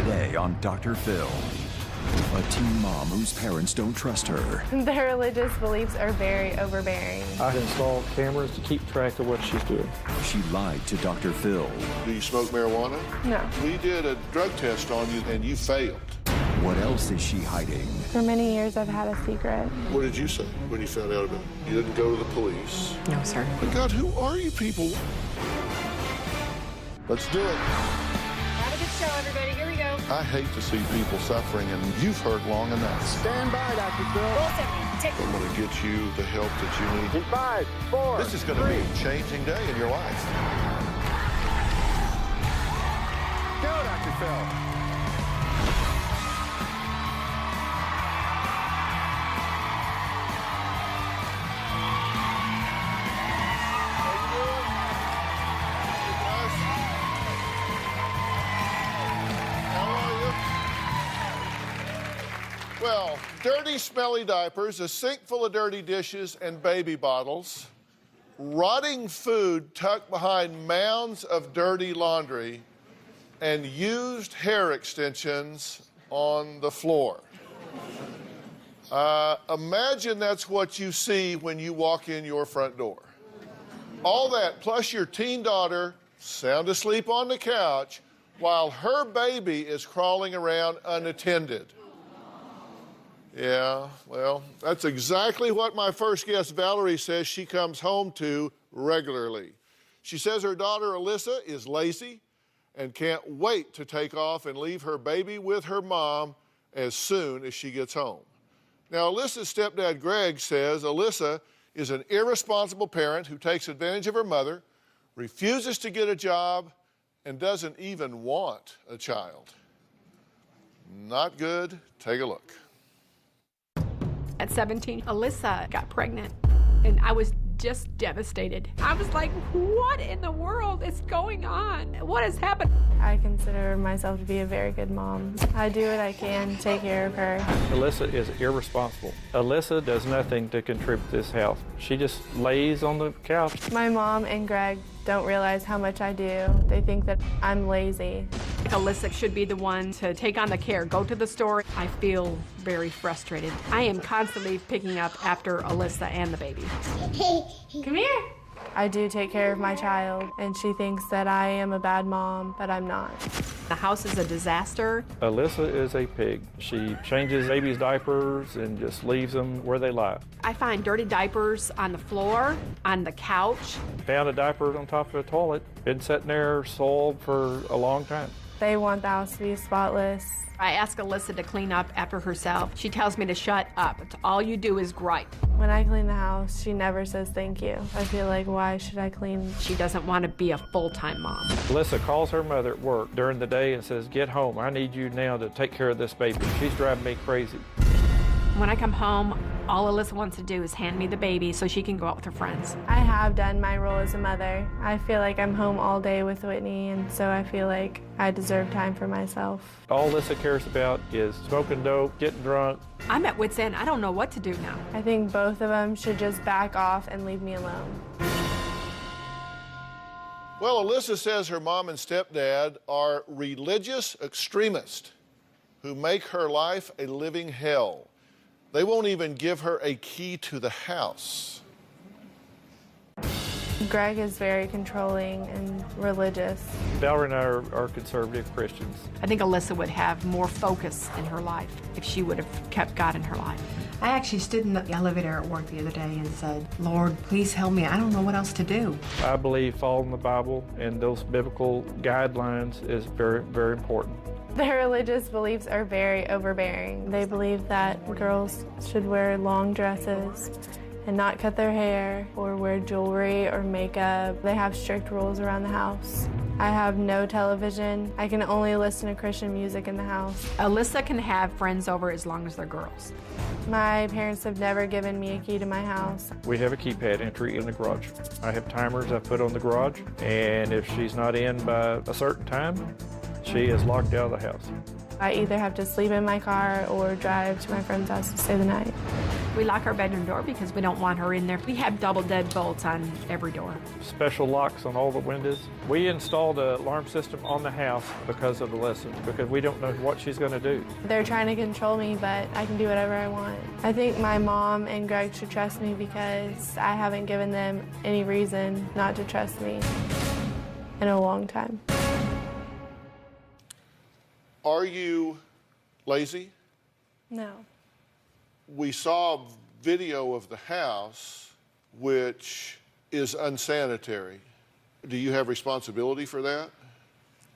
Today on Dr. Phill, a teen mom whose parents don't trust her. Their religious beliefs are very overbearing. I've installed cameras to keep track of what she's doing. She lied to Dr. Phill. Do you smoke marijuana? No. We did a drug test on you and you failed. What else is she hiding? For many years, I've had a secret. What did you say when you found out about it? You didn't go to the police? No, sir. My God, who are you people? Let's do it. Have a good show, everybody. Here we go. I hate to see people suffering, and you've heard long enough. Stand by, Dr. Phill. I'm going to get you the help that you need. In 5, 4, This is going to be a changing day in your life. Go, Dr. Phill. Well, dirty, smelly diapers, a sink full of dirty dishes and baby bottles, rotting food tucked behind mounds of dirty laundry, and used hair extensions on the floor. Imagine that's what you see when you walk in your front door. All that, plus your teen daughter sound asleep on the couch while her baby is crawling around unattended. Yeah, well, that's exactly what my first guest, Valerie, says she comes home to regularly. She says her daughter, Alyssa, is lazy and can't wait to take off and leave her baby with her mom as soon as she gets home. Now, Alyssa's stepdad, Greg, says Alyssa is an irresponsible parent who takes advantage of her mother, refuses to get a job, and doesn't even want a child. Not good. Take a look. At 17, Alyssa got pregnant, and I was just devastated. I was like, what in the world is going on? What has happened? I consider myself to be a very good mom. I do what I can to take care of her. Alyssa is irresponsible. Alyssa does nothing to contribute to this house. She just lays on the couch. My mom and Greg don't realize how much I do. They think that I'm lazy. Alyssa should be the one to take on the care, go to the store. I feel very frustrated. I am constantly picking up after Alyssa and the baby. Come here. I do take care of my child, and she thinks that I am a bad mom, but I'm not. The house is a disaster. Alyssa is a pig. She changes babies' diapers and just leaves them where they lie. I find dirty diapers on the floor, on the couch. Found a diaper on top of the toilet. Been sitting there soiled for a long time. They want the house to be spotless. I ask Alyssa to clean up after herself. She tells me to shut up. It's all you do is gripe. When I clean the house, she never says thank you. I feel like, why should I clean? She doesn't want to be a full-time mom. Alyssa calls her mother at work during the day and says, "Get home. I need you now to take care of this baby. She's driving me crazy." When I come home, all Alyssa wants to do is hand me the baby so she can go out with her friends. I have done my role as a mother. I feel like I'm home all day with Whitney, and so I feel like I deserve time for myself. All Alyssa cares about is smoking dope, getting drunk. I'm at wit's end. I don't know what to do now. I think both of them should just back off and leave me alone. Well, Alyssa says her mom and stepdad are religious extremists who make her life a living hell. They won't even give her a key to the house. Greg is very controlling and religious. Valerie and I are conservative Christians. I think Alyssa would have more focus in her life if she would have kept God in her life. I actually stood in the elevator at work the other day and said, Lord, please help me. I don't know what else to do. I believe following the Bible and those biblical guidelines is very, very important. Their religious beliefs are very overbearing. They believe that girls should wear long dresses and not cut their hair or wear jewelry or makeup. They have strict rules around the house. I have no television. I can only listen to Christian music in the house. Alyssa can have friends over as long as they're girls. My parents have never given me a key to my house. We have a keypad entry in the garage. I have timers I put on the garage, and if she's not in by a certain time, she is locked out of the house. I either have to sleep in my car or drive to my friend's house to stay the night. We lock our bedroom door because we don't want her in there. We have double deadbolts on every door. Special locks on all the windows. We installed an alarm system on the house because of Alyssa, because we don't know what she's going to do. They're trying to control me, but I can do whatever I want. I think my mom and Greg should trust me because I haven't given them any reason not to trust me in a long time. Are you lazy? No. We saw video of the house, which is unsanitary. Do you have responsibility for that?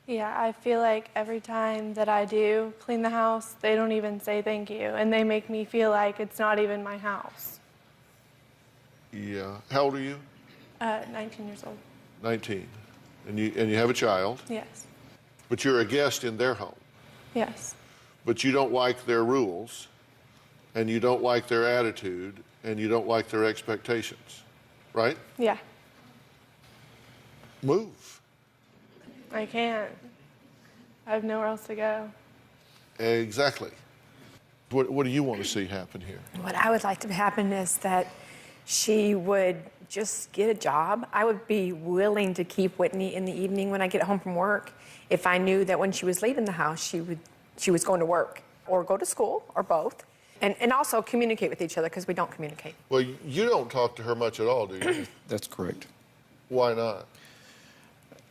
Yeah, I feel like every time that I do clean the house, they don't even say thank you, and they make me feel like it's not even my house. Yeah. How old are you? 19 years old. 19. And you have a child, Yes. but you're a guest in their home. Yes. But you don't like their rules, and you don't like their attitude, and you don't like their expectations, right? Yeah. Move. I can't. I have nowhere else to go. Exactly. What do you want to see happen here? What I would like to happen is that she would just get a job. I would be willing to keep Whitney in the evening when I get home from work if I knew that when she was leaving the house, she was going to work or go to school or both. And also communicate with each other because we don't communicate. Well, you don't talk to her much at all, do you? That's correct. Why not?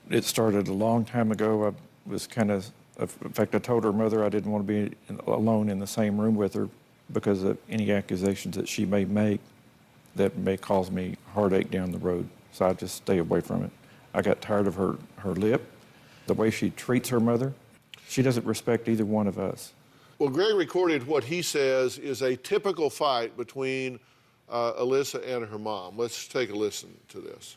It started a long time ago. I was kind of, in fact, I told her mother I didn't want to be alone in the same room with her because of any accusations that she may make that may cause me heartache down the road. So I just stay away from it. I got tired of her lip, the way she treats her mother. She doesn't respect either one of us. Well, Greg recorded what he says is a typical fight between Alyssa and her mom. Let's take a listen to this.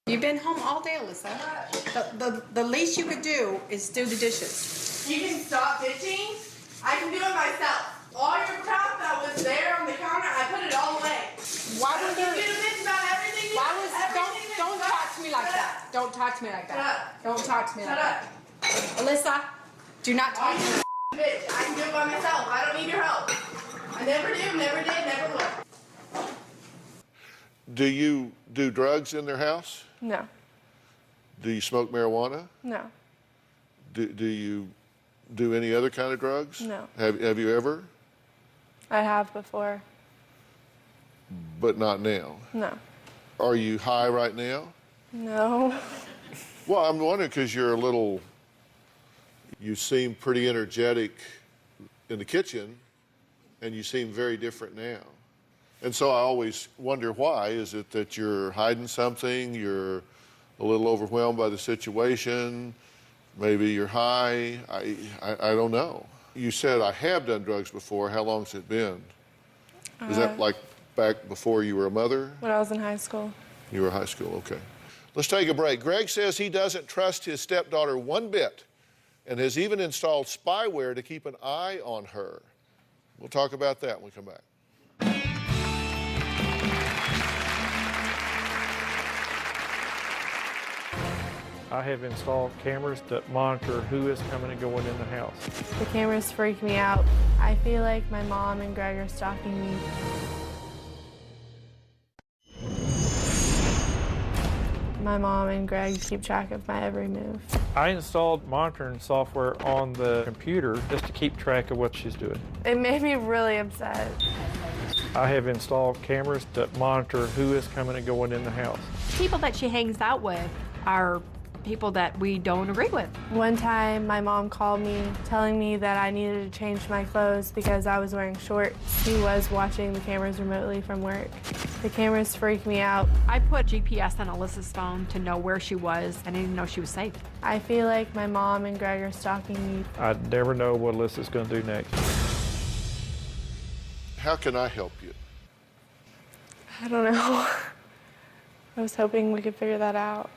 You've been home all day, Alyssa. The least you could do is do the dishes. You can stop bitching. I can do it myself. All your crap that was there on the counter, I put it all away. Why was there? You do bitch about everything. Why was? Don't talk to me like that. Don't talk to me like that. Shut up. Don't talk to me like Shut that. Alyssa, do not talk to me. Bitch, I can do it by myself. I don't need your help. I never do, never did, never will. Do you do drugs in their house? No. Do you smoke marijuana? No. Do you do any other kind of drugs? No. Have you ever? I have before. But not now. No. Are you high right now? No. Well, I'm wondering because you seem pretty energetic in the kitchen, and you seem very different now. And so I always wonder why. Is it that you're hiding something? You're a little overwhelmed by the situation? Maybe you're high? I don't know. You said I have done drugs before. How long's it been? Is that like back before you were a mother? When I was in high school. You were in high school, okay. Let's take a break. Greg says he doesn't trust his stepdaughter one bit and has even installed spyware to keep an eye on her. We'll talk about that when we come back. I have installed cameras that monitor who is coming and going in the house. The cameras freak me out. I feel like my mom and Greg are stalking me. My mom and Greg keep track of my every move. I installed monitoring software on the computer just to keep track of what she's doing. It made me really upset. I have installed cameras that monitor who is coming and going in the house. People that she hangs out with are people that we don't agree with. One time, my mom called me telling me that I needed to change my clothes because I was wearing shorts. He was watching the cameras remotely from work. The cameras freak me out. I put GPS on Alyssa's phone to know where she was. I didn't even know she was safe. I feel like my mom and Greg are stalking me. I never know what Alyssa's going to do next. How can I help you? I don't know. I was hoping we could figure that out.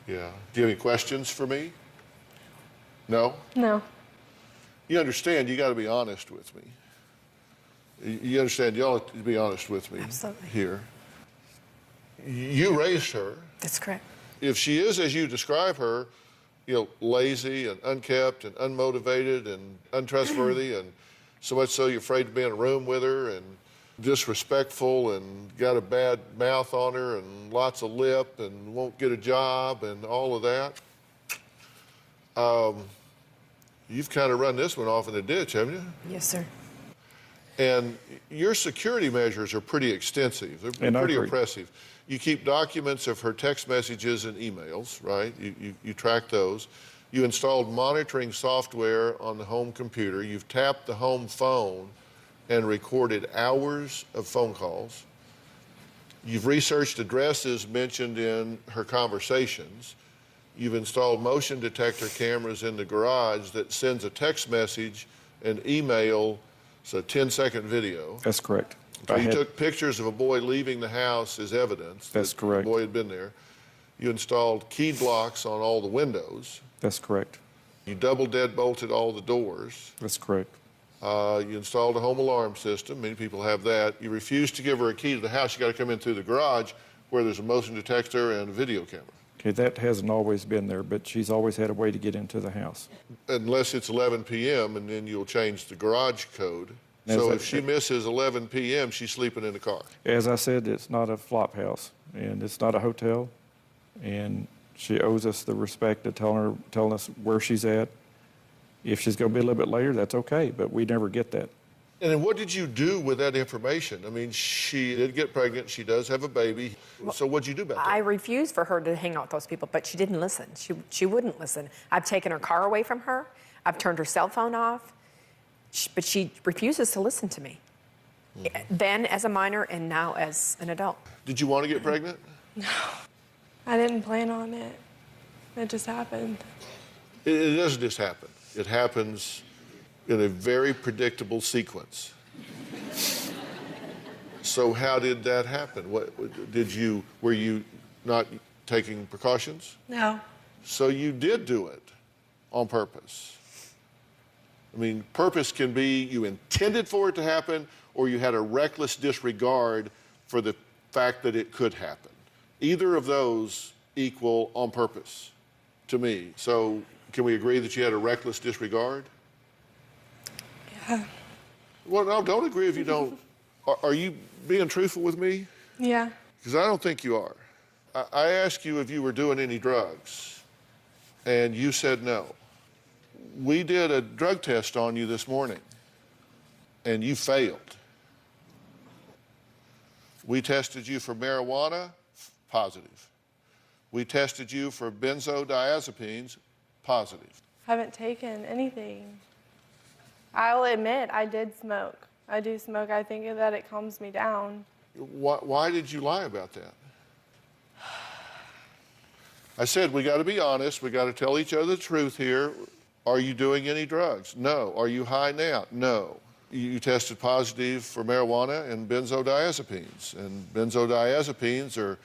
Yeah. Do you have any questions for me? No? No. You understand you got to be honest with me. You understand you ought to be honest with me. Absolutely. Here. You raised her. That's correct. If she is, as you describe her, lazy and unkept and unmotivated and untrustworthy and So much so you're afraid to be in a room with her, and disrespectful, and got a bad mouth on her, and lots of lip, and won't get a job, and all of that. You've kind of run this one off in the ditch, haven't you? Yes, sir. And your security measures are pretty extensive. They're pretty oppressive. You keep documents of her text messages and emails, right? You track those. You installed monitoring software on the home computer. You've tapped the home phone and recorded hours of phone calls. You've researched addresses mentioned in her conversations. You've installed motion detector cameras in the garage that sends a text message and email. It's a 10-second video. That's correct. So you took pictures of a boy leaving the house as evidence. That's correct. The boy had been there. You installed keyed locks on all the windows. That's correct. You double deadbolted all the doors. That's correct. You installed a home alarm system. Many people have that. You refused to give her a key to the house. You got to come in through the garage where there's a motion detector and a video camera. Okay, that hasn't always been there, but she's always had a way to get into the house. Unless it's 11 p.m., and then you'll change the garage code. So if she misses 11 p.m., she's sleeping in the car. As I said, it's not a flop house, and it's not a hotel, and she owes us the respect of telling us where she's at. If she's going to be a little bit later, that's okay, but we never get that. And then what did you do with that information? I mean, she did get pregnant. She does have a baby. So what'd you do about that? I refused for her to hang out with those people, but she didn't listen. She wouldn't listen. I've taken her car away from her. I've turned her cell phone off. But she refuses to listen to me. Mm-hmm. Then as a minor and now as an adult. Did you want to get pregnant? No. I didn't plan on it. It just happened. It doesn't just happen. It happens in a very predictable sequence. So how did that happen? Were you not taking precautions? No. So you did do it on purpose. I mean, purpose can be you intended for it to happen, or you had a reckless disregard for the fact that it could happen. Either of those equal on purpose to me. So can we agree that you had a reckless disregard? Yeah. Well, no, don't agree if you don't. Are you being truthful with me? Yeah. Because I don't think you are. I asked you if you were doing any drugs, and you said no. We did a drug test on you this morning, and you failed. We tested you for marijuana, positive. We tested you for benzodiazepines, positive. I haven't taken anything. I'll admit I did smoke. I do smoke. I think that it calms me down. Why did you lie about that? I said we got to be honest. We got to tell each other the truth here. Are you doing any drugs? No. Are you high now? No. You tested positive for marijuana and benzodiazepines. And benzodiazepines are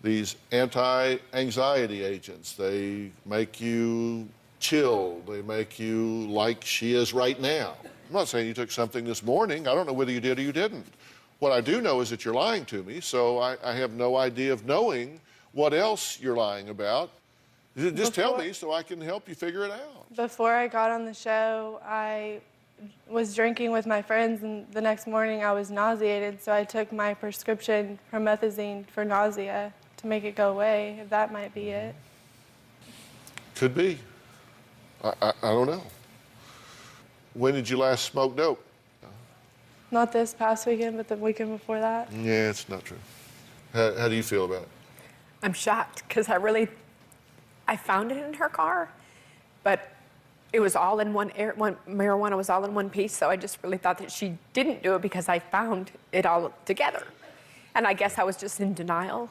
these anti-anxiety agents. They make you chill. They make you like she is right now. I'm not saying you took something this morning. I don't know whether you did or you didn't. What I do know is that you're lying to me, so I have no idea of knowing what else you're lying about. Just tell me so I can help you figure it out. Before I got on the show, I was drinking with my friends, and the next morning I was nauseated, so I took my prescription promethazine for nausea to make it go away, if that might be it. Could be. I don't know. When did you last smoke dope? Not this past weekend, but the weekend before that. Yeah, it's not true. How do you feel about it? I'm shocked because I found it in her car, but it was all in marijuana was all in one piece, so I just really thought that she didn't do it because I found it all together. And I guess I was just in denial.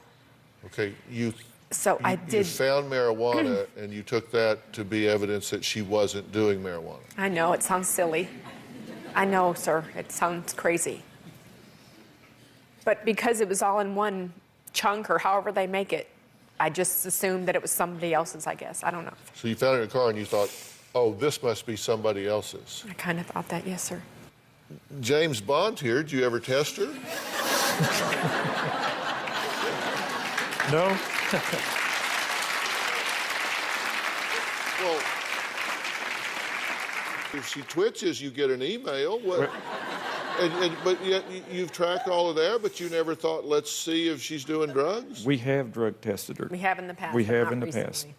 Okay, you did. You found marijuana and you took that to be evidence that she wasn't doing marijuana. I know, it sounds silly. I know, sir, it sounds crazy. But because it was all in one chunk or however they make it, I just assumed that it was somebody else's, I guess. I don't know. So you found it in a car and you thought, oh, this must be somebody else's. I kind of thought that, yes, sir. James Bond here, did you ever test her? No. Well, If she twitches, you get an email. What? But yet you've tracked all of that, but you never thought, let's see if she's doing drugs? We have drug tested her. We have in the past. We but have not in the recently.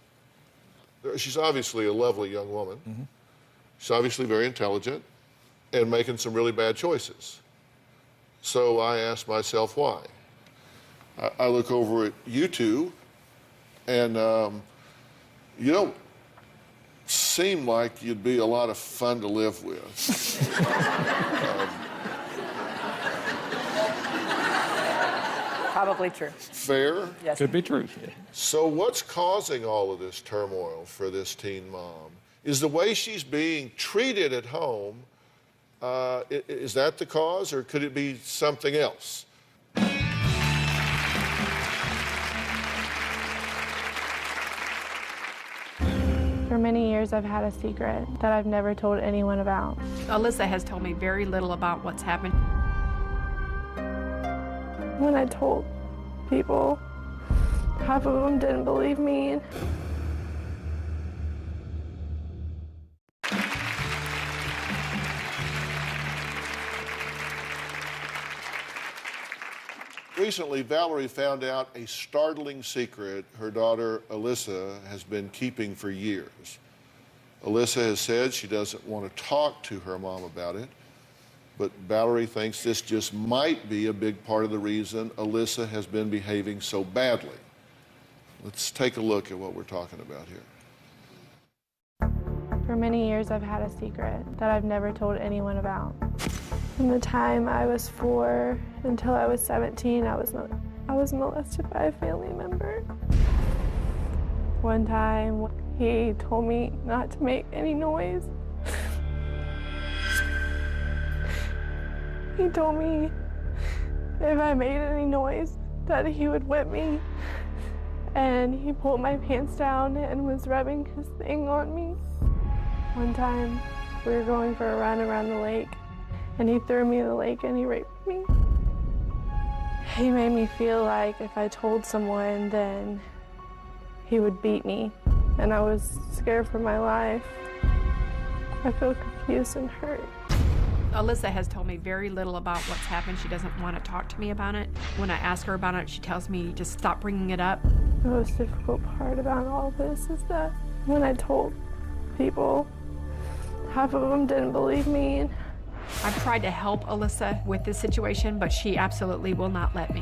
past. She's obviously a lovely young woman. Mm-hmm. She's obviously very intelligent and making some really bad choices. So I asked myself why. I look over at you two, and you don't seem like you'd be a lot of fun to live with. Probably true. Fair? Yes. Could be true. So what's causing all of this turmoil for this teen mom? Is the way she's being treated at home, is that the cause, or could it be something else? For many years, I've had a secret that I've never told anyone about. Alyssa has told me very little about what's happened. When I told people, half of them didn't believe me. Recently, Valerie found out a startling secret her daughter Alyssa has been keeping for years. Alyssa has said she doesn't want to talk to her mom about it, but Valerie thinks this just might be a big part of the reason Alyssa has been behaving so badly. Let's take a look at what we're talking about here. For many years, I've had a secret that I've never told anyone about. From the time I was 4 until I was 17, I was molested by a family member. One time, he told me not to make any noise. He told me if I made any noise, that he would whip me. And he pulled my pants down and was rubbing his thing on me. One time, we were going for a run around the lake, and he threw me in the lake and he raped me. He made me feel like if I told someone, then he would beat me. And I was scared for my life. I feel confused and hurt. Alyssa has told me very little about what's happened. She doesn't want to talk to me about it. When I ask her about it, she tells me just stop bringing it up. The most difficult part about all this is that when I told people, half of them didn't believe me. I've tried to help Alyssa with this situation, but she absolutely will not let me.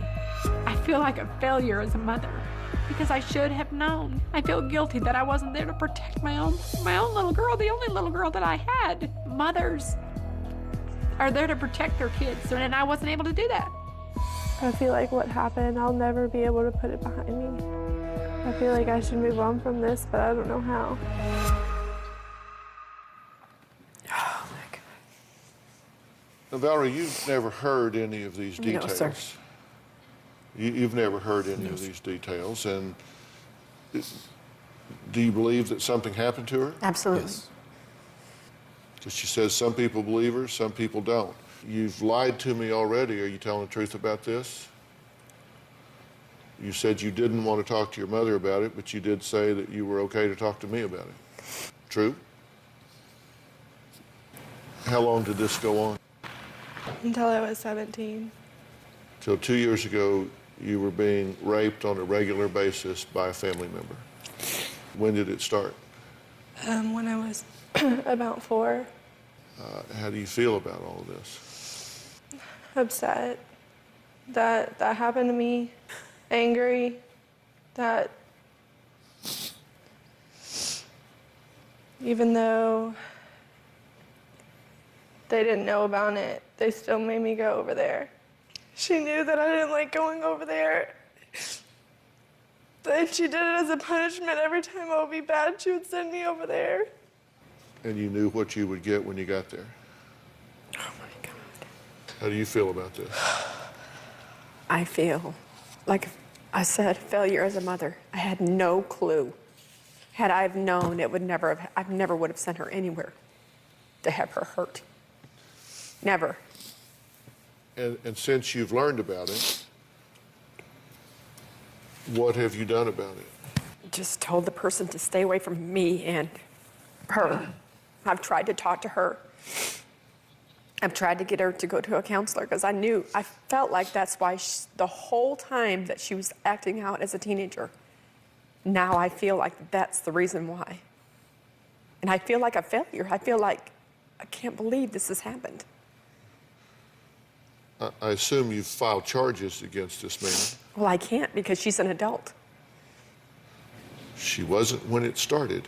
I feel like a failure as a mother because I should have known. I feel guilty that I wasn't there to protect my own little girl, the only little girl that I had. Mothers are there to protect their kids, and I wasn't able to do that. I feel like what happened, I'll never be able to put it behind me. I feel like I should move on from this, but I don't know how. Oh, my God. Now, Valerie, you've never heard any of these details. No, sir. You've never heard any of these details, and do you believe that something happened to her? Absolutely. Yes. Because she says some people believe her, some people don't. You've lied to me already. Are you telling the truth about this? You said you didn't want to talk to your mother about it, but you did say that you were okay to talk to me about it. True? How long did this go on? Until I was 17. Till 2 years ago, you were being raped on a regular basis by a family member. When did it start? When I was about 4. How do you feel about all of this? Upset that that happened to me, angry that even though they didn't know about it, they still made me go over there. She knew that I didn't like going over there. But she did it as a punishment. Every time I would be bad, she would send me over there. And you knew what you would get when you got there. Oh, my God. How do you feel about this? I feel like I said, failure as a mother. I had no clue. Had I have known, it would never have, I never would have sent her anywhere to have her hurt. Never. And since you've learned about it, what have you done about it? Just told the person to stay away from me and her. I've tried to talk to her. I've tried to get her to go to a counselor because I felt like that's why the whole time that she was acting out as a teenager. Now I feel like that's the reason why. And I feel like a failure. I feel like I can't believe this has happened. I assume you've filed charges against this man. Well, I can't because she's an adult. She wasn't when it started.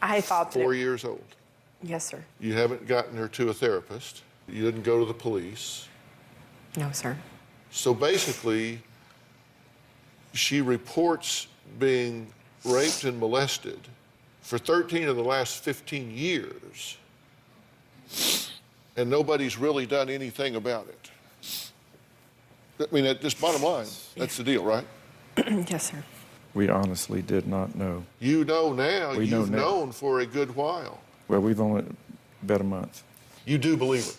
I thought 4 years old. Yes, sir. You haven't gotten her to a therapist. You didn't go to the police. No, sir. So basically, she reports being raped and molested for 13 of the last 15 years, and nobody's really done anything about it. I mean, at this bottom line, that's the deal, right? Yes, sir. We honestly did not know. You know now. You've now. known for a good while. Well, we've only about a month. You do believe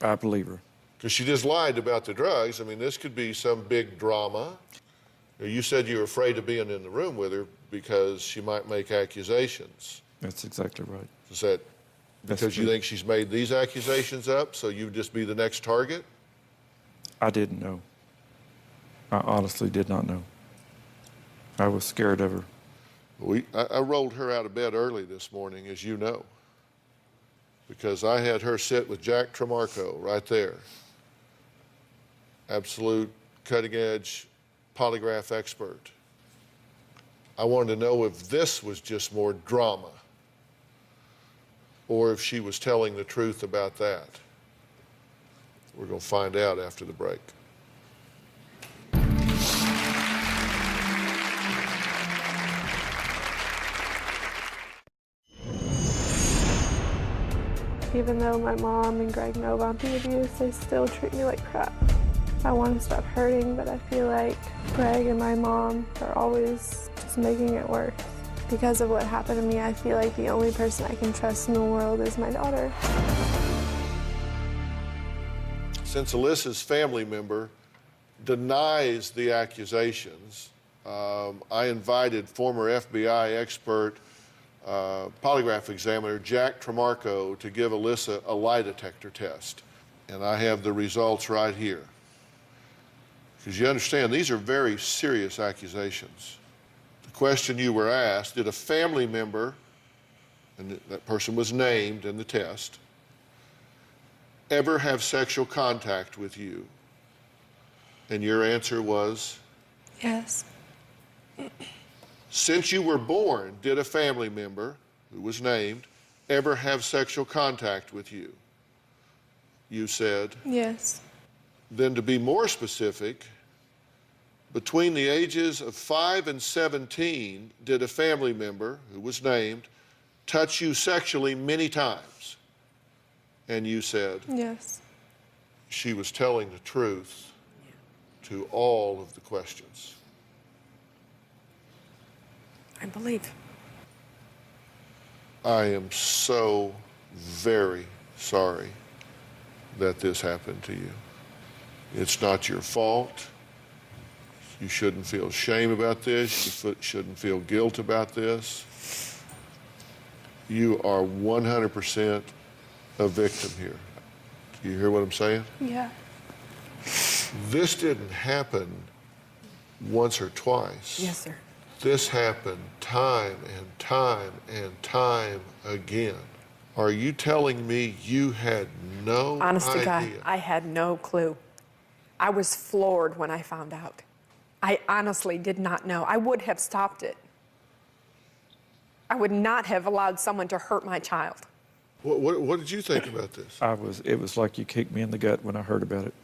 her? I believe her. Because she just lied about the drugs. I mean, this could be some big drama. You said you were afraid of being in the room with her because she might make accusations. That's exactly right. Is that because you think she's made these accusations up, so you'd just be the next target? I didn't know. I honestly did not know. I was scared of her. I rolled her out of bed early this morning, as you know, because I had her sit with Jack Tremarco right there. Absolute cutting-edge polygraph expert. I wanted to know if this was just more drama or if she was telling the truth about that. We're going to find out after the break. Even though my mom and Greg know about the abuse, they still treat me like crap. I want to stop hurting, but I feel like Greg and my mom are always just making it worse. Because of what happened to me, I feel like the only person I can trust in the world is my daughter. Since Alyssa's family member denies the accusations, I invited former FBI expert polygraph examiner Jack Tremarco to give Alyssa a lie detector test. And I have the results right here. Because you understand, these are very serious accusations. The question you were asked, did a family member, and that person was named in the test, ever have sexual contact with you? And your answer was? Yes. Since you were born, did a family member, who was named, ever have sexual contact with you? You said? Yes. Then to be more specific, between the ages of 5 and 17, did a family member, who was named, touch you sexually many times? And you said? Yes. She was telling the truth to all of the questions. I believe. I am so very sorry that this happened to you. It's not your fault. You shouldn't feel shame about this. You shouldn't feel guilt about this. You are 100% a victim here. Do you hear what I'm saying? Yeah. This didn't happen once or twice. Yes, sir. This happened time and time and time again. Are you telling me you had no idea? Honest to God, I had no clue. I was floored when I found out. I honestly did not know. I would have stopped it. I would not have allowed someone to hurt my child. What did you think about this? It was like you kicked me in the gut when I heard about it.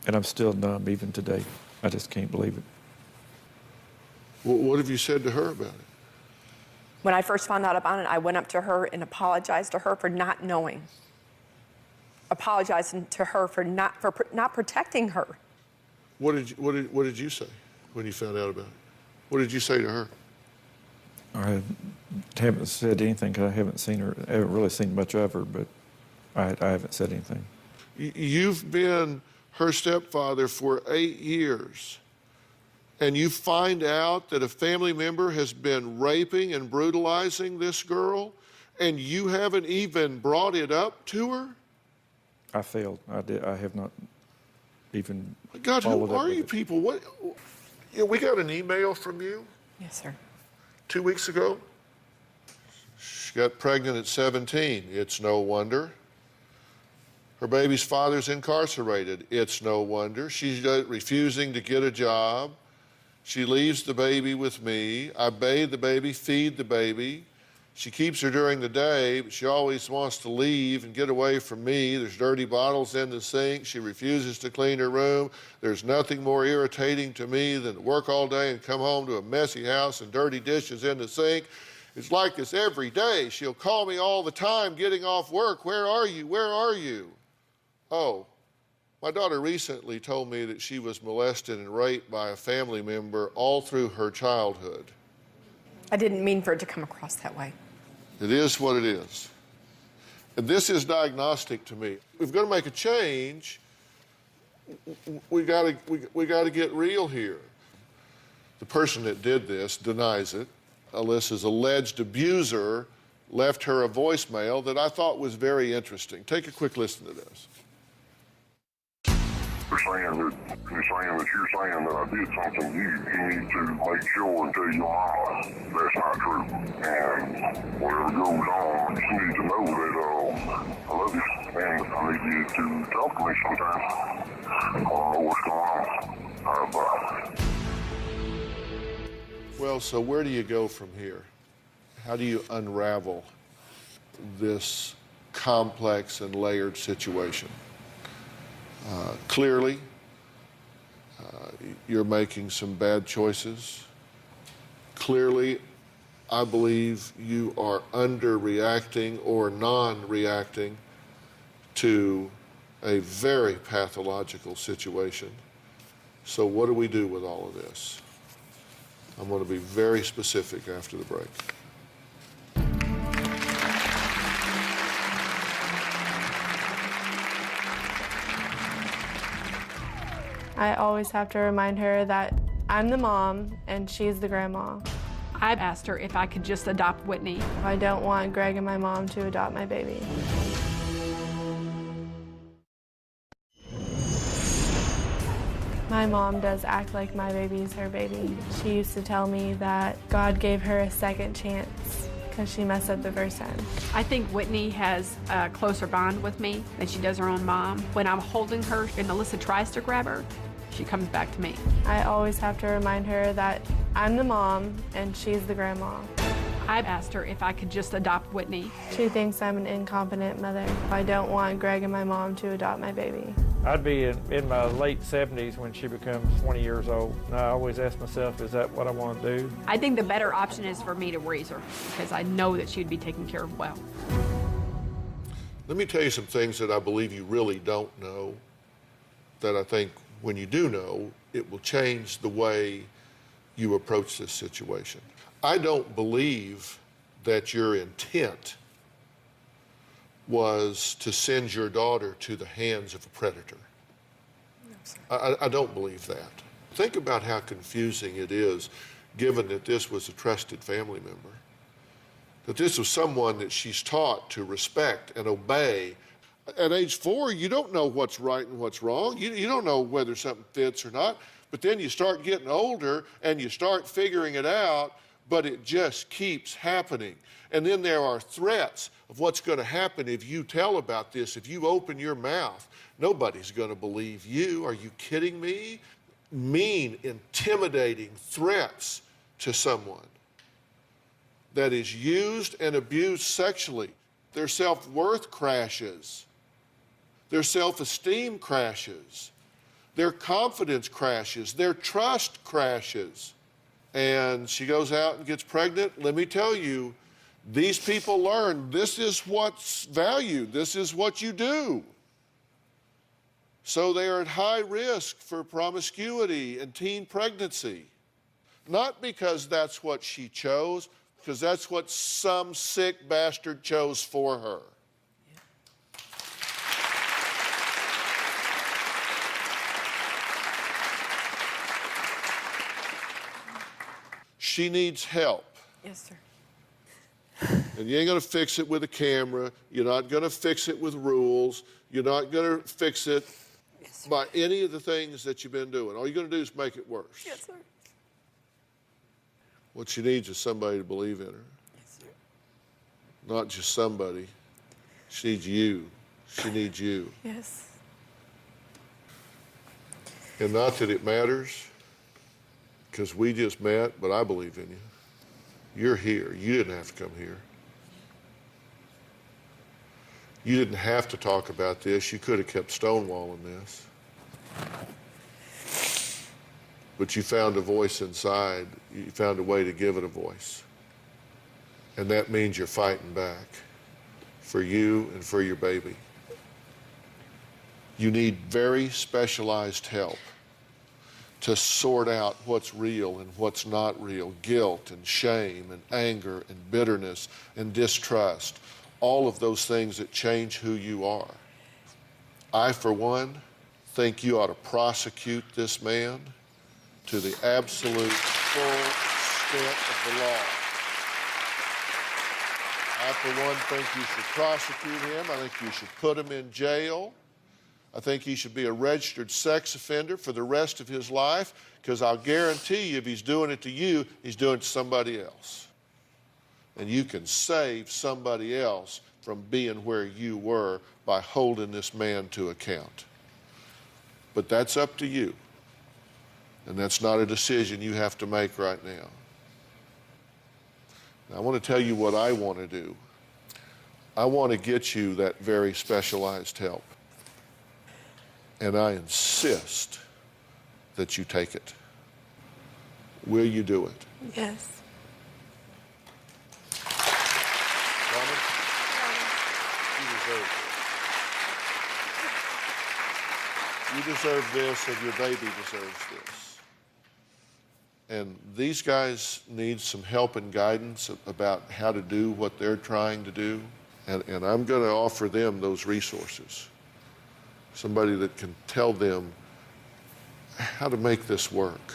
And I'm still numb even today. I just can't believe it. What have you said to her about it? When I first found out about it, I went up to her and apologized to her for not knowing. Apologizing to her for not protecting her. What did you say when you found out about it? What did you say to her? I haven't said anything because I haven't seen her. I haven't really seen much of her, but I haven't said anything. You've been her stepfather for 8 years. and you find out that a family member has been raping and brutalizing this girl, and you haven't even brought it up to her? I failed. I have not even God, followed who up are with you it. people? What? Yeah, we got an email from you Yes, sir. 2 weeks ago. She got pregnant at 17. It's no wonder. Her baby's father's incarcerated. It's no wonder. She's refusing to get a job. She leaves the baby with me. I bathe the baby, feed the baby. She keeps her during the day, but she always wants to leave and get away from me. There's dirty bottles in the sink. She refuses to clean her room. There's nothing more irritating to me than to work all day and come home to a messy house and dirty dishes in the sink. It's like this every day. She'll call me all the time getting off work. Where are you? Where are you? Oh, my daughter recently told me that she was molested and raped by a family member all through her childhood. I didn't mean for it to come across that way. It is what it is. And this is diagnostic to me. If we're going to make a change, we got to get real here. The person that did this denies it. Alyssa's alleged abuser left her a voicemail that I thought was very interesting. Take a quick listen to this. You're saying that I did something to you. You need to make sure and tell your mama that's not true. And whatever goes on, you need to know that I love you and I need you to talk to me sometime. I don't know what's going on. All right, bye. Well, so where do you go from here? How do you unravel this complex and layered situation? Clearly, you're making some bad choices. Clearly, I believe you are underreacting or non-reacting to a very pathological situation. So what do we do with all of this? I'm going to be very specific after the break. I always have to remind her that I'm the mom and she's the grandma. I asked her if I could just adopt Whitney. I don't want Greg and my mom to adopt my baby. My mom does act like my baby's her baby. She used to tell me that God gave her a second chance because she messed up the first time. I think Whitney has a closer bond with me than she does her own mom. When I'm holding her and Alyssa tries to grab her, she comes back to me. I always have to remind her that I'm the mom and she's the grandma. I asked her if I could just adopt Whitney. She thinks I'm an incompetent mother. I don't want Greg and my mom to adopt my baby. I'd be in my late 70s when she becomes 20 years old. And I always ask myself, is that what I want to do? I think the better option is for me to raise her because I know that she'd be taken care of well. Let me tell you some things that I believe you really don't know, that I think when you do know, it will change the way you approach this situation. I don't believe that your intent was to send your daughter to the hands of a predator. No, sir. I don't believe that. Think about how confusing it is, given that this was a trusted family member, that this was someone that she's taught to respect and obey. At age 4, you don't know what's right and what's wrong. You don't know whether something fits or not. But then you start getting older and you start figuring it out, but it just keeps happening. And then there are threats of what's going to happen if you tell about this, if you open your mouth. Nobody's going to believe you. Are you kidding me? Mean, intimidating threats to someone that is used and abused sexually. Their self-worth crashes. Their self-esteem crashes. Their confidence crashes. Their trust crashes. And she goes out and gets pregnant. Let me tell you, these people learn this is what's valued. This is what you do. So they are at high risk for promiscuity and teen pregnancy. Not because that's what she chose, because that's what some sick bastard chose for her. She needs help. Yes, sir. And you ain't gonna fix it with a camera. You're not gonna fix it with rules. You're not gonna fix it by any of the things that you've been doing. All you're gonna do is make it worse. Yes, sir. What she needs is somebody to believe in her. Yes, sir. Not just somebody. She needs you. She needs you. Yes. And not that it matters, because we just met, but I believe in you. You're here. You didn't have to come here. You didn't have to talk about this. You could have kept stonewalling this. But you found a voice inside. You found a way to give it a voice. And that means you're fighting back for you and for your baby. You need very specialized help to sort out what's real and what's not real, guilt and shame and anger and bitterness and distrust, all of those things that change who you are. I, for one, think you ought to prosecute this man to the absolute full extent of the law. I, for one, think you should prosecute him. I think you should put him in jail. I think he should be a registered sex offender for the rest of his life, because I'll guarantee you if he's doing it to you, he's doing it to somebody else. And you can save somebody else from being where you were by holding this man to account. But that's up to you. And that's not a decision you have to make right now. Now, I want to tell you what I want to do. I want to get you that very specialized help. And I insist that you take it. Will you do it? Yes. Robin? You deserve it. You deserve this, and your baby deserves this. And these guys need some help and guidance about how to do what they're trying to do. And I'm going to offer them those resources. Somebody that can tell them how to make this work.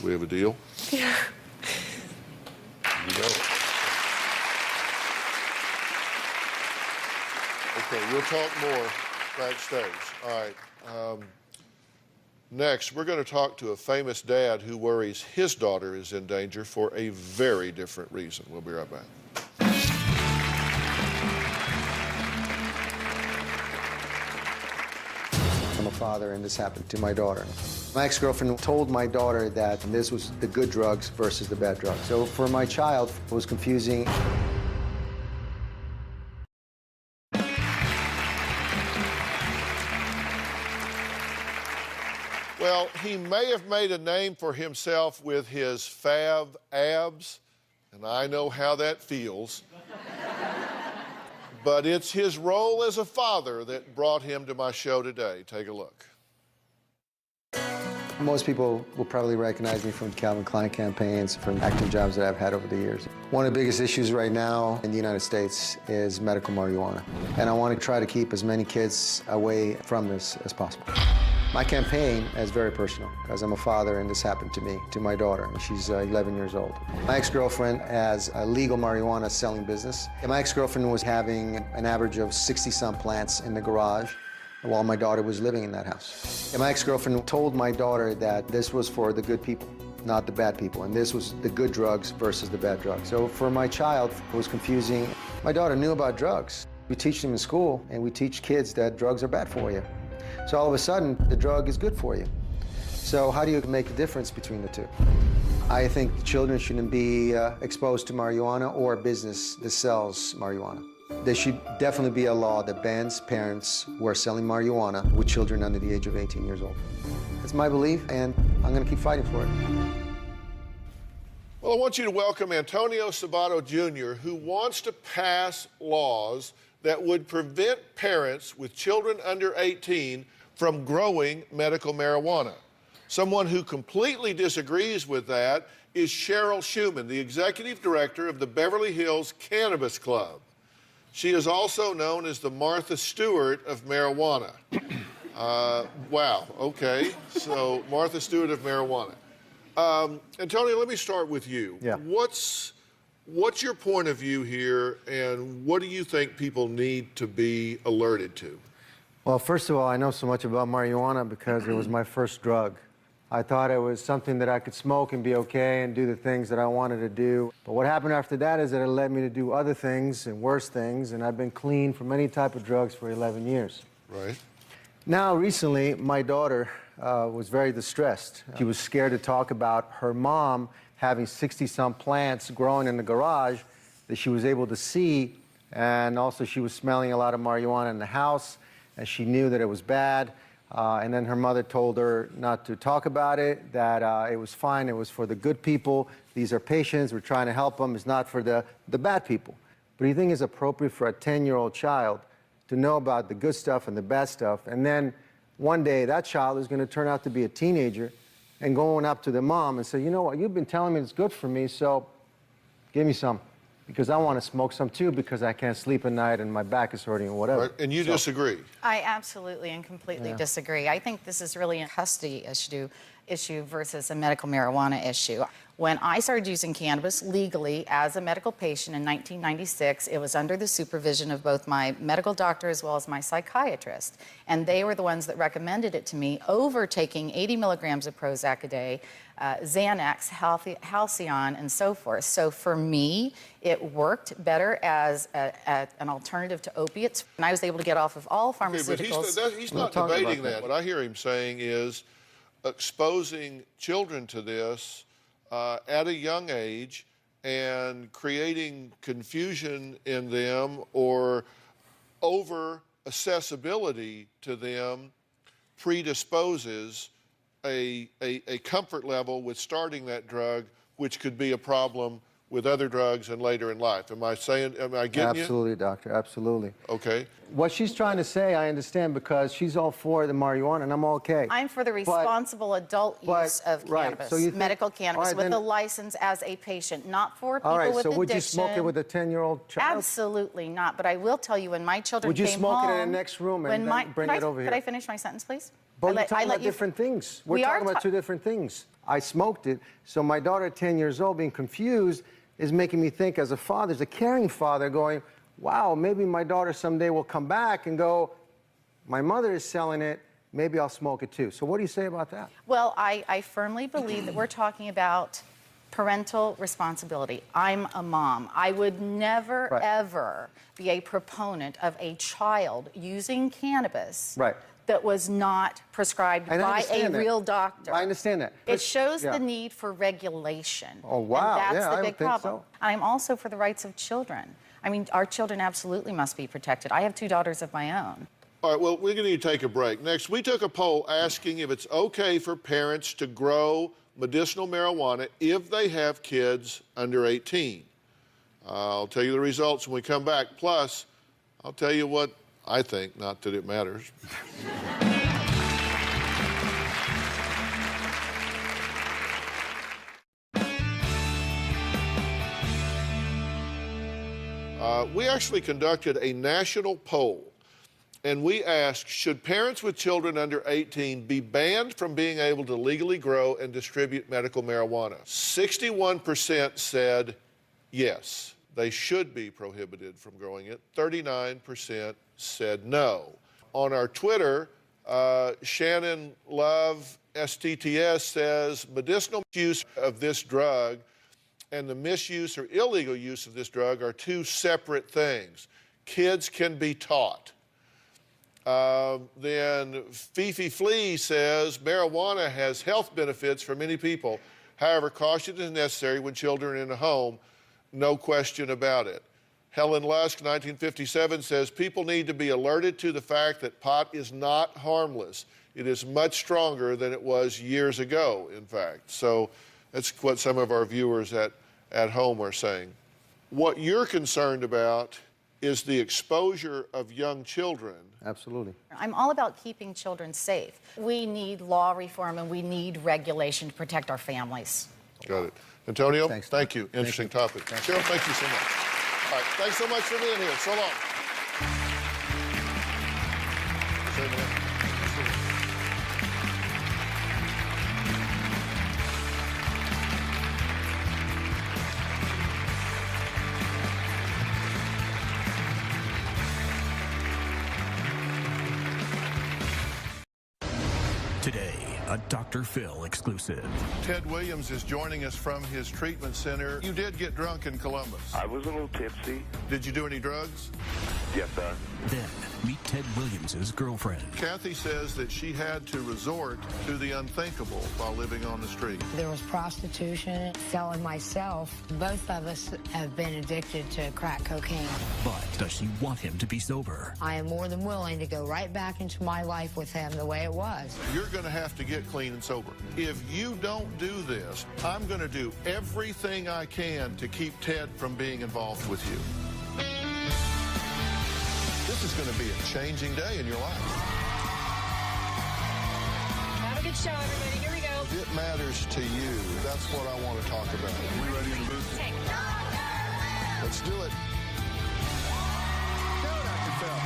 We have a deal? Yeah. You know it. Okay, we'll talk more backstage. All right. Next, we're going to talk to a famous dad who worries his daughter is in danger for a very different reason. We'll be right back. I'm a father, and this happened to my daughter. My ex-girlfriend told my daughter that this was the good drugs versus the bad drugs. So for my child, it was confusing. Well, he may have made a name for himself with his fab abs, and I know how that feels. But it's his role as a father that brought him to my show today. Take a look. Most people will probably recognize me from Calvin Klein campaigns, from acting jobs that I've had over the years. One of the biggest issues right now in the United States is medical marijuana. And I want to try to keep as many kids away from this as possible. My campaign is very personal, because I'm a father and this happened to me, to my daughter, and she's 11 years old. My ex-girlfriend has a legal marijuana selling business. And my ex-girlfriend was having an average of 60-some plants in the garage while my daughter was living in that house. And my ex-girlfriend told my daughter that this was for the good people, not the bad people, and this was the good drugs versus the bad drugs. So for my child, it was confusing. My daughter knew about drugs. We teach them in school, and we teach kids that drugs are bad for you. So all of a sudden, the drug is good for you. So how do you make a difference between the two? I think children shouldn't be exposed to marijuana or a business that sells marijuana. There should definitely be a law that bans parents who are selling marijuana with children under the age of 18 years old. That's my belief, and I'm going to keep fighting for it. Well, I want you to welcome Antonio Sabato Jr., who wants to pass laws that would prevent parents with children under 18 from growing medical marijuana. Someone who completely disagrees with that is Cheryl Schumann, the executive director of the Beverly Hills Cannabis Club. She is also known as the Martha Stewart of marijuana. Wow, okay, so Martha Stewart of marijuana. Antonio, let me start with you. Yeah. What's your point of view here, and what do you think people need to be alerted to? Well, first of all, I know so much about marijuana because it was my first drug. I thought it was something that I could smoke and be okay and do the things that I wanted to do. But what happened after that is that it led me to do other things and worse things, and I've been clean from any type of drugs for 11 years. Right. Now, recently, my daughter was very distressed. She was scared to talk about her mom having 60-some plants growing in the garage that she was able to see, and also she was smelling a lot of marijuana in the house, and she knew that it was bad. And then her mother told her not to talk about it, that it was fine, it was for the good people. These are patients, we're trying to help them, it's not for the bad people. But do you think it's appropriate for a 10-year-old child to know about the good stuff and the bad stuff, and then one day that child is going to turn out to be a teenager and going up to the mom and say, you know what, you've been telling me it's good for me, so give me some, because I want to smoke some too, because I can't sleep at night and my back is hurting or whatever. Right. And you disagree? I absolutely and completely disagree. I think this is really a custody issue versus a medical marijuana issue. When I started using cannabis legally as a medical patient in 1996, it was under the supervision of both my medical doctor as well as my psychiatrist. And they were the ones that recommended it to me over taking 80 milligrams of Prozac a day, Xanax, Halcyon, and so forth. So for me, it worked better as an alternative to opiates. And I was able to get off of all pharmaceuticals. Okay, but he's not debating that. What I hear him saying is exposing children to this at a young age and creating confusion in them or over accessibility to them predisposes a comfort level with starting that drug, which could be a problem with other drugs and later in life. Am I getting you? Absolutely, doctor, absolutely. Okay. What she's trying to say, I understand, because she's all for the marijuana, and I'm okay. I'm for the responsible adult use of cannabis, so medical cannabis, with a license as a patient, not for people with addiction. So would you smoke it with a 10-year-old child? Absolutely not, but I will tell you, when my children would you came smoke home, it in the next room and then bring it over here? Could I finish my sentence, please? But we're talking about different things. We're talking about two different things. I smoked it, so my daughter at 10 years old being confused is making me think, as a father, as a caring father, going, wow, maybe my daughter someday will come back and go, my mother is selling it, maybe I'll smoke it too. So what do you say about that? Well, I firmly believe that we're talking about parental responsibility. I'm a mom. I would never, ever be a proponent of a child using cannabis that was not prescribed by a real doctor. I understand that. It shows the need for regulation. Oh, wow. And that's the I big would think problem. so. I'm also for the rights of children. I mean, our children absolutely must be protected. I have 2 daughters of my own. All right, well, we're going to need to take a break. Next, we took a poll asking if it's okay for parents to grow medicinal marijuana if they have kids under 18. I'll tell you the results when we come back. Plus, I'll tell you what I think, not that it matters. We actually conducted a national poll, and we asked, should parents with children under 18 be banned from being able to legally grow and distribute medical marijuana? 61% said yes, they should be prohibited from growing it. 39% said no. On our Twitter, Shannon Love STTS says medicinal use of this drug and the misuse or illegal use of this drug are 2 separate things. Kids can be taught. Then Fifi Flea says marijuana has health benefits for many people. However, caution is necessary when children are in a home. No question about it. Helen Lusk, 1957, says people need to be alerted to the fact that pot is not harmless. It is much stronger than it was years ago, in fact. So that's what some of our viewers at home are saying. What you're concerned about is the exposure of young children. Absolutely. I'm all about keeping children safe. We need law reform and we need regulation to protect our families. Got it. Antonio, Thanks, thank you. Interesting topic. Cheryl, thank you so much. All right, thanks so much for being here. So long. Today, a Dr. Phil exclusive. Ted Williams is joining us from his treatment center. You did get drunk in Columbus. I was a little tipsy. Did you do any drugs? Yes, sir. Then, meet Ted Williams' girlfriend. Kathy says that she had to resort to the unthinkable while living on the street. There was prostitution, selling myself. Both of us have been addicted to crack cocaine. But does she want him to be sober? I am more than willing to go right back into my life with him the way it was. You're going to have to get clean and sober. If you don't do this, I'm going to do everything I can to keep Ted from being involved with you. This is going to be a changing day in your life. Have a good show, everybody. Here we go. If it matters to you, that's what I want to talk about. Are we ready in the booth? Let's do it. Go, Dr. Phill.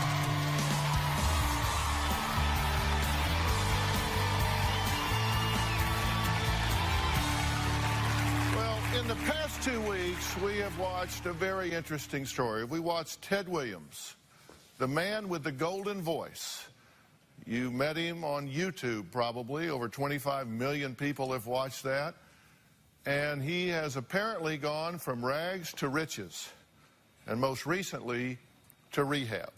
Well, in the past 2 weeks, we have watched a very interesting story. We watched Ted Williams, the man with the golden voice. You met him on YouTube, probably. Over 25 million people have watched that. And he has apparently gone from rags to riches, and most recently, to rehab.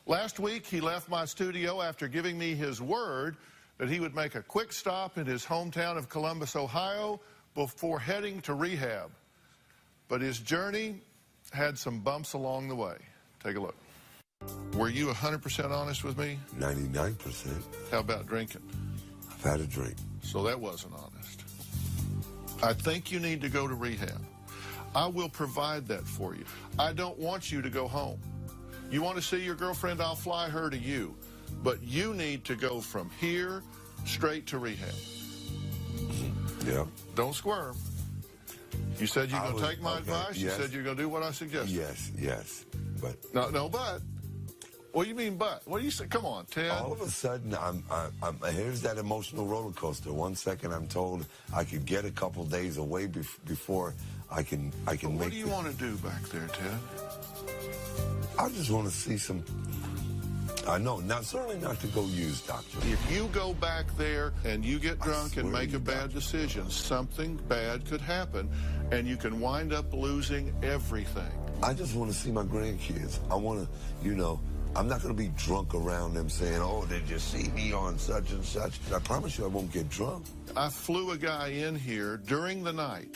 Last week, he left my studio after giving me his word that he would make a quick stop in his hometown of Columbus, Ohio, before heading to rehab. But his journey had some bumps along the way. Take a look. Were you 100% honest with me? 99%. How about drinking? I've had a drink. So that wasn't honest. I think you need to go to rehab. I will provide that for you. I don't want you to go home. You want to see your girlfriend? I'll fly her to you. But you need to go from here straight to rehab. Yeah. Don't squirm. You said you're going to take my advice? Yes. You said you're going to do what I suggested? Yes. But no, but. What do you mean, but? What do you say? Come on, Ted. all of a sudden, I'm here's that emotional roller coaster. 1 second, I'm told I could get a couple days away before I can make. What do you want to do back there, Ted? I just want to see some. I know, certainly not to go use, doctor. If you go back there and you get drunk and make a bad decision, something bad could happen, and you can wind up losing everything. I just want to see my grandkids. I want to, I'm not going to be drunk around them saying, oh, did you see me on such and such? I promise you I won't get drunk. I flew a guy in here during the night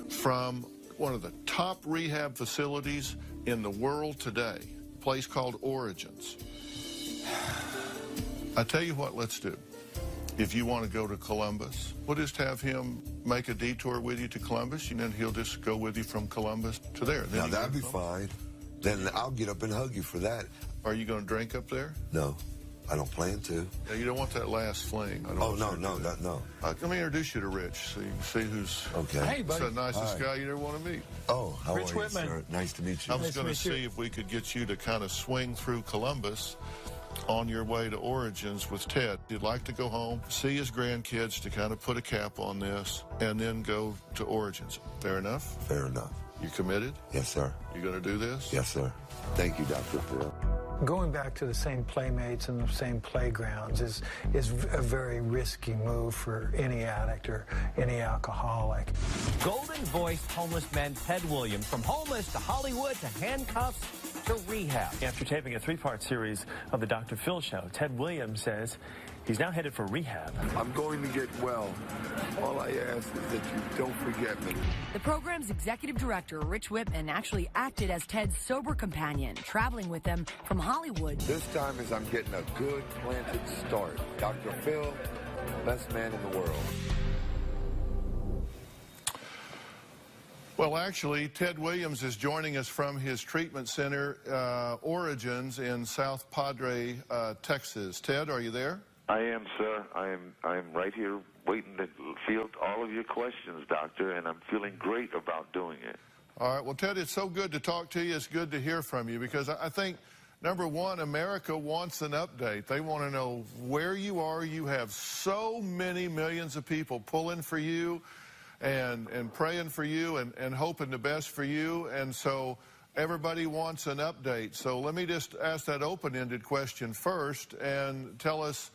from one of the top rehab facilities in the world today, a place called Origins. I tell you what, let's do. If you want to go to Columbus, we'll just have him make a detour with you to Columbus, and then he'll just go with you from Columbus to there. Now, that'd be fine. Then I'll get up and hug you for that. Are you going to drink up there? No, I don't plan to. Yeah, you don't want that last fling. No. Let me introduce you to Rich so you can see who's okay. The nicest guy you'd ever want to meet. Oh, how Rich are you, Whitman. sir? Nice to meet you. I was going to see if we could get you to kind of swing through Columbus on your way to Origins with Ted. He'd like to go home, see his grandkids to kind of put a cap on this, and then go to Origins. Fair enough? Fair enough. You committed? Yes, sir. You going to do this? Yes, sir. Thank you, Dr. Phill. Going back to the same playmates and the same playgrounds is a very risky move for any addict or any alcoholic. Golden-voiced homeless man Ted Williams, from homeless to Hollywood to handcuffs to rehab. After taping a 3-part series of the Dr. Phil Show, Ted Williams says he's now headed for rehab. I'm going to get well. All I ask is that you don't forget me. The program's executive director, Rich Whitman, actually acted as Ted's sober companion, traveling with him from Hollywood. This time is I'm getting a good planted start. Dr. Phill, best man in the world. Well, actually, Ted Williams is joining us from his treatment center, Origins, in South Padre, Texas. Ted, are you there? I am, sir. I am right here waiting to field all of your questions, doctor, and I'm feeling great about doing it. All right. Well, Ted, it's so good to talk to you. It's good to hear from you because I think, number one, America wants an update. They want to know where you are. You have so many millions of people pulling for you and praying for you and hoping the best for you. And so everybody wants an update. So let me just ask that open-ended question first and tell us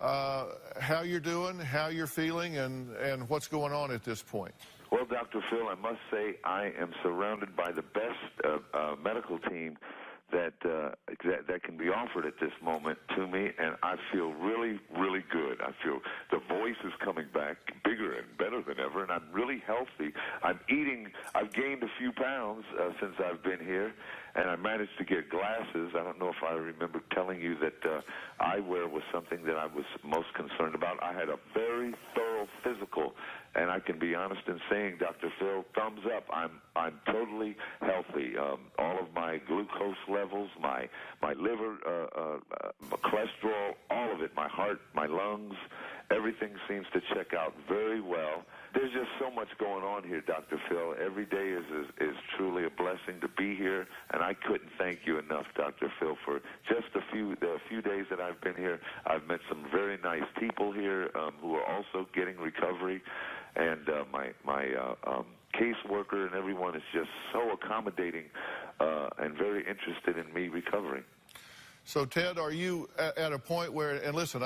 how you're doing, how you're feeling, and what's going on at this point. Well, Dr. Phill, I must say I am surrounded by the best medical team that can be offered at this moment to me, and I feel really, really good. I feel the voice is coming back bigger and better than ever, and I'm really healthy. I've gained a few pounds since I've been here, and I managed to get glasses. I don't know if I remember telling you that eyewear was something that I was most concerned about. I had a very thorough physical, and I can be honest in saying, Dr. Phill, thumbs up. I'm totally healthy. All of my glucose levels, my liver, my cholesterol, all of it, my heart, my lungs, everything seems to check out very well. There's just so much going on here, Dr. Phill. Every day is truly a blessing to be here, and I couldn't thank you enough, Dr. Phill, for just the few days that I've been here. I've met some very nice people here who are also getting recovery, and my caseworker and everyone is just so accommodating and very interested in me recovering. So, Ted, are you at a point where, and listen,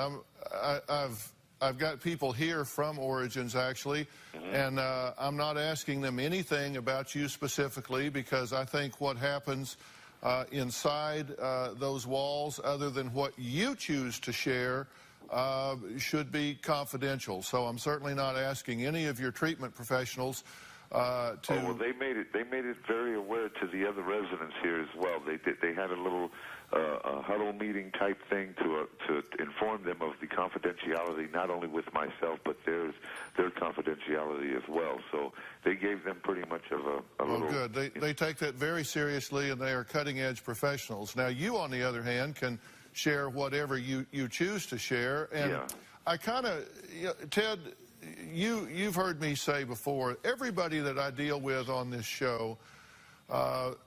I've got people here from Origins, actually, and I'm not asking them anything about you specifically, because I think what happens inside those walls, other than what you choose to share, should be confidential. So I'm certainly not asking any of your treatment professionals to... Oh, well, they made it very aware to the other residents here as well. They had a little huddle meeting type thing to inform them of the confidentiality, not only with myself, but their confidentiality as well. So they gave them pretty much of a little... Well, good. They take that very seriously, and they are cutting-edge professionals. Now, you, on the other hand, can share whatever you choose to share. And yeah. I kind of... Ted, you've heard me say before, everybody that I deal with on this show,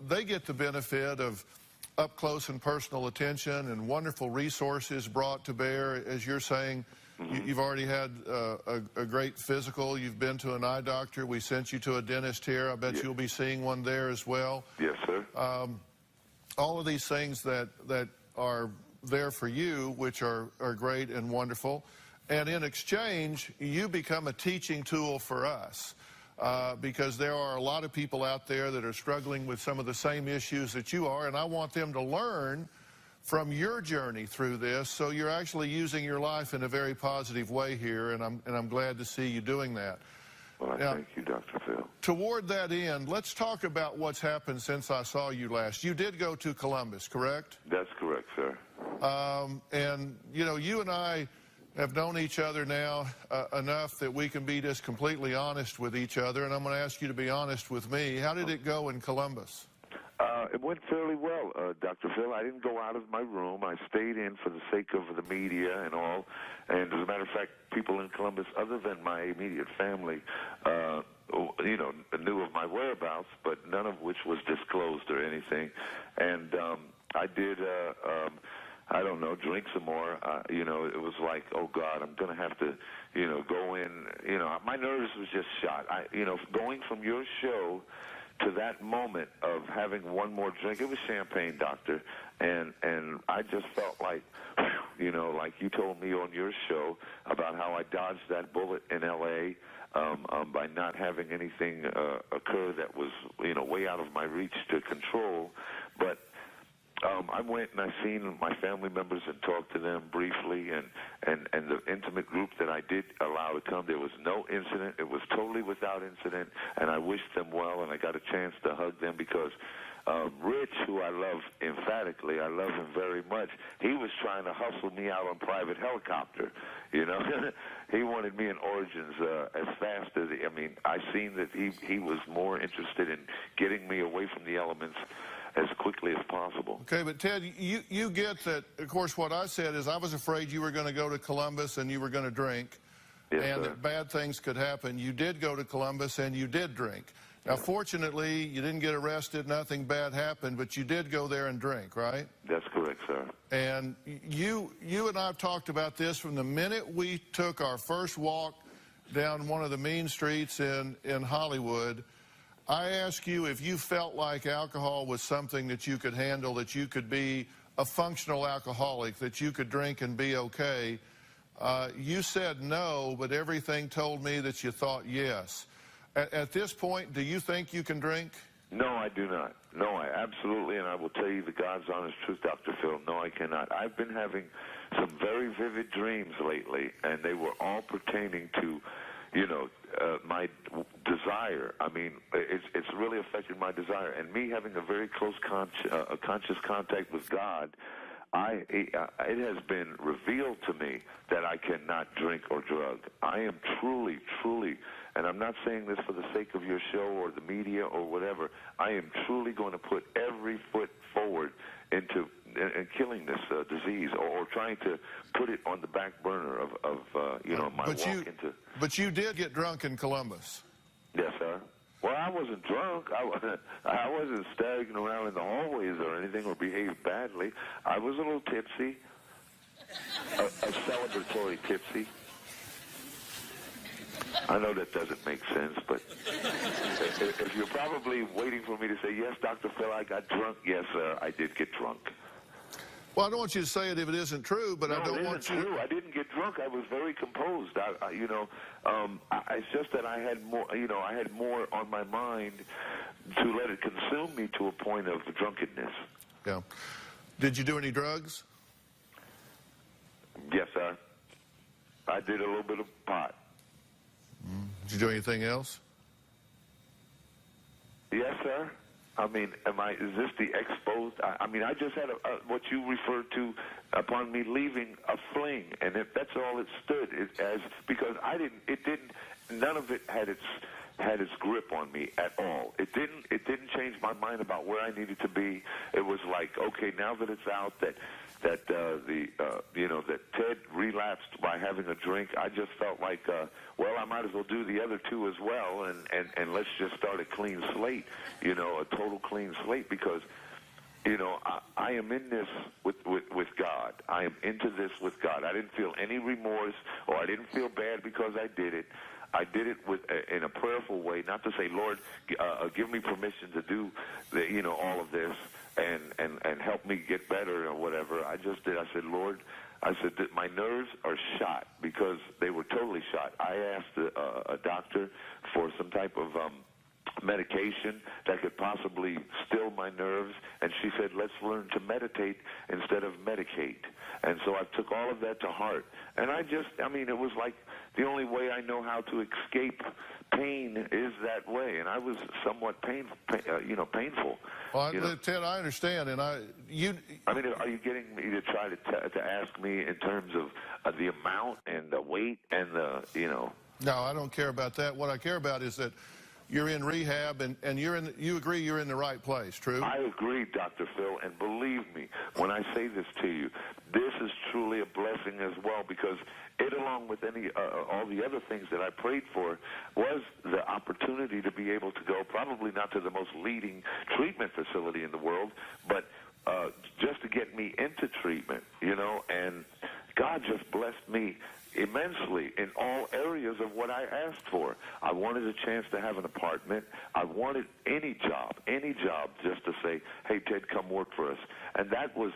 they get the benefit of up-close and personal attention and wonderful resources brought to bear. As you're saying, you've already had a great physical. You've been to an eye doctor. We sent you to a dentist here. I bet you'll be seeing one there as well. Yes, sir. All of these things that are there for you, which are great and wonderful. And in exchange, you become a teaching tool for us. Because there are a lot of people out there that are struggling with some of the same issues that you are, and I want them to learn from your journey through this. So you're actually using your life in a very positive way here, and I'm glad to see you doing that. Well, thank you, Dr. Phill. Toward that end, let's talk about what's happened since I saw you last. You did go to Columbus, correct? That's correct, sir. And, you know, you and I have known each other now enough that we can be just completely honest with each other, and I'm going to ask you to be honest with me. How did it go in Columbus? It went fairly well, Dr. Phill. I didn't go out of my room. I stayed in for the sake of the media and all. And as a matter of fact, people in Columbus, other than my immediate family, you know, knew of my whereabouts, but none of which was disclosed or anything. And I did... I don't know, drink some more. You know, it was like, oh, God, I'm going to have to, you know, go in. You know, my nerves was just shot. You know, going from your show to that moment of having one more drink, it was champagne, doctor, and I just felt like, you know, like you told me on your show about how I dodged that bullet in L.A., by not having anything occur that was, you know, way out of my reach to control. But I went and I seen my family members and talked to them briefly, and the intimate group that I did allow to come, there was no incident. It was totally without incident, and I wished them well, and I got a chance to hug them because Rich, who I love emphatically, I love him very much, he was trying to hustle me out on private helicopter, you know. He wanted me in Origins as fast as, I mean, I seen that he was more interested in getting me away from the elements as quickly as possible. Okay, but Ted, you get that, of course, what I said is I was afraid you were going to go to Columbus and you were going to drink, yes, and sir, that bad things could happen. You did go to Columbus and you did drink. Now, fortunately, you didn't get arrested, nothing bad happened, but you did go there and drink, right? That's correct, sir. And you and I have talked about this from the minute we took our first walk down one of the mean streets in Hollywood. I asked you if you felt like alcohol was something that you could handle, that you could be a functional alcoholic, that you could drink and be okay. You said no, but everything told me that you thought yes. At this point, do you think you can drink? No, I do not. No, I absolutely, and I will tell you the God's honest truth, Dr. Phil. No, I cannot. I've been having some very vivid dreams lately, and they were all pertaining to, you know, my desire. I mean, it's really affected my desire. And me having a very close conscious contact with God, it has been revealed to me that I cannot drink or drug. I am truly, and I'm not saying this for the sake of your show or the media or whatever, I am truly going to put every foot forward into killing this disease or trying to put it on the back burner of you know, my walk into... But you did get drunk in Columbus. Yes, sir. Well, I wasn't drunk. I wasn't staggering around in the hallways or anything or behaved badly. I was a little tipsy, a celebratory tipsy. I know that doesn't make sense, but if you're probably waiting for me to say, yes, Dr. Phil, I got drunk. Yes, sir, I did get drunk. Well, I don't want you to say it if it isn't true, but no, I don't want you... No, it isn't true. I didn't get drunk. I was very composed. It's just that I had more, you know, I had more on my mind to let it consume me to a point of drunkenness. Yeah. Did you do any drugs? Yes, sir. I did a little bit of pot. Did you do anything else? Yes, sir. I mean, is this the exposed? I mean, I just had what you referred to upon me leaving, a fling, and that's all it stood as, because none of it had its grip on me at all. It didn't change my mind about where I needed to be. It was like, okay, now that it's out that Ted relapsed by having a drink, I just felt like, well, I might as well do the other two as well, and let's just start a clean slate, you know, a total clean slate, because, you know, I am in this with God. I am into this with God. I didn't feel any remorse, or I didn't feel bad because I did it. I did it in a prayerful way, not to say, Lord, give me permission to do all of this and help me get better or whatever. I just did. I said, Lord, that my nerves are shot, because they were totally shot. I asked a doctor for some type of medication that could possibly still my nerves, and she said, let's learn to meditate instead of medicate. And so I took all of that to heart. And it was like the only way I know how to escape pain is that way. And I was somewhat painful. Well, Ted, I understand. And are you getting me to try to ask me in terms of the amount and the weight and No, I don't care about that. What I care about is that you're in rehab, and you agree you're in the right place, true? I agree, Dr. Phil, and believe me, when I say this to you, this is truly a blessing as well, because it, along with all the other things that I prayed for, was the opportunity to be able to go, probably not to the most leading treatment facility in the world, but just to get me into treatment, you know, and God just blessed me immensely in all areas of what I asked for. I wanted a chance to have an apartment. I wanted any job just to say, hey, Ted, come work for us. And that was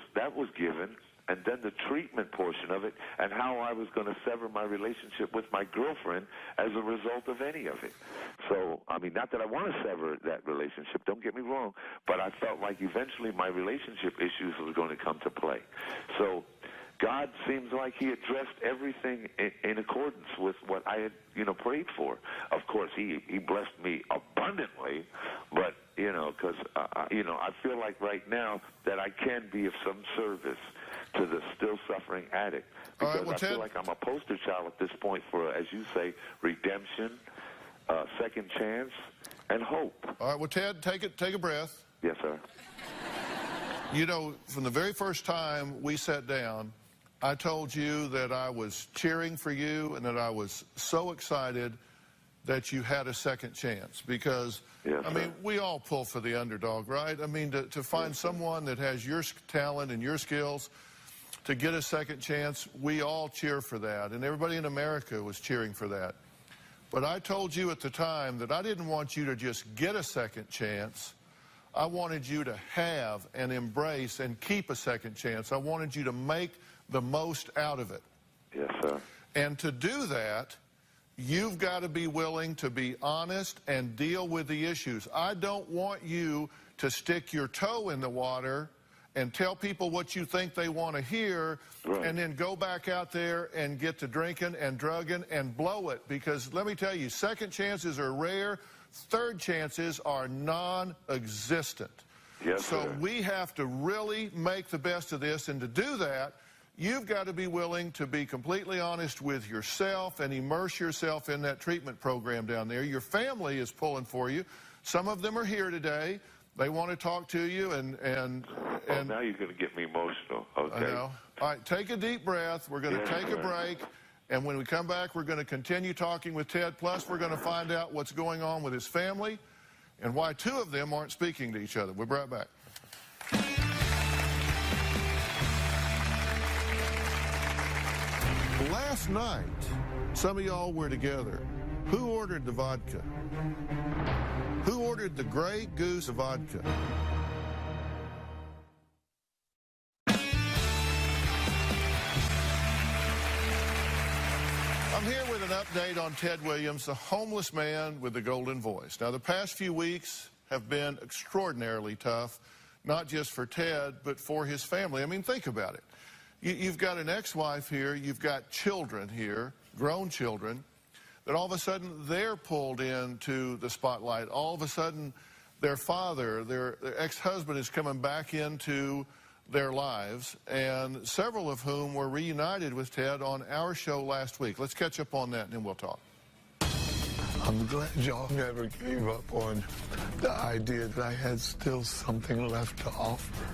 given. And then the treatment portion of it, and how I was going to sever my relationship with my girlfriend as a result of any of it. So, I mean, not that I want to sever that relationship, don't get me wrong, but I felt like eventually my relationship issues were going to come to play. So God seems like he addressed everything in accordance with what I had, prayed for. Of course, he blessed me abundantly, but, because, I feel like right now that I can be of some service to the still suffering addict. Because I feel like I'm a poster child at this point for, as you say, redemption, second chance, and hope. All right, well, Ted, take a breath. Yes, sir. From the very first time we sat down, I told you that I was cheering for you and that I was so excited that you had a second chance, because, we all pull for the underdog, right? I mean, to find someone that has your talent and your skills to get a second chance, we all cheer for that, and everybody in America was cheering for that. But I told you at the time that I didn't want you to just get a second chance. I wanted you to have and embrace and keep a second chance. I wanted you to make the most out of it. Yes, sir. And to do that, you've got to be willing to be honest and deal with the issues. I don't want you to stick your toe in the water and tell people what you think they want to hear, and then go back out there and get to drinking and drugging and blow it. Because let me tell you, second chances are rare. Third chances are non-existent. Yes, so sir. we have to really make the best of this, and to do that, you've got to be willing to be completely honest with yourself and immerse yourself in that treatment program down there. Your family is pulling for you. Some of them are here today. They want to talk to you, and now you're going to get me emotional. Okay. I know. All right, take a deep breath. We're going to take a break, and when we come back, we're going to continue talking with Ted. Plus, we're going to find out what's going on with his family and why two of them aren't speaking to each other. We'll be right back. Last night, some of y'all were together. Who ordered the vodka? Who ordered the Grey Goose vodka? I'm here with an update on Ted Williams, the homeless man with the golden voice. Now, the past few weeks have been extraordinarily tough, not just for Ted, but for his family. I mean, think about it. You've got an ex-wife here, you've got children here, grown children, that all of a sudden they're pulled into the spotlight. All of a sudden their father, their ex-husband is coming back into their lives, and several of whom were reunited with Ted on our show last week. Let's catch up on that and then we'll talk. I'm glad y'all never gave up on the idea that I had still something left to offer.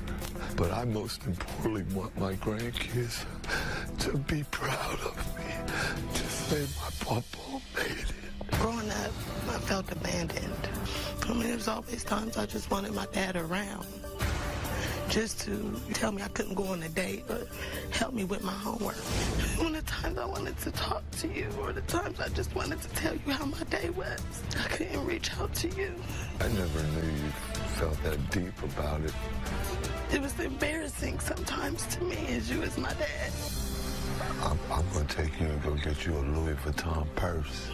But I most importantly want my grandkids to be proud of me, to say my papa made it. Growing up, I felt abandoned. I mean, there's always times I just wanted my dad around, just to tell me I couldn't go on a date or help me with my homework. When the times I wanted to talk to you or the times I just wanted to tell you how my day was, I couldn't reach out to you. I never knew you felt that deep about it. It was embarrassing sometimes to me as you as my dad. I'm going to take you and go get you a Louis Vuitton purse.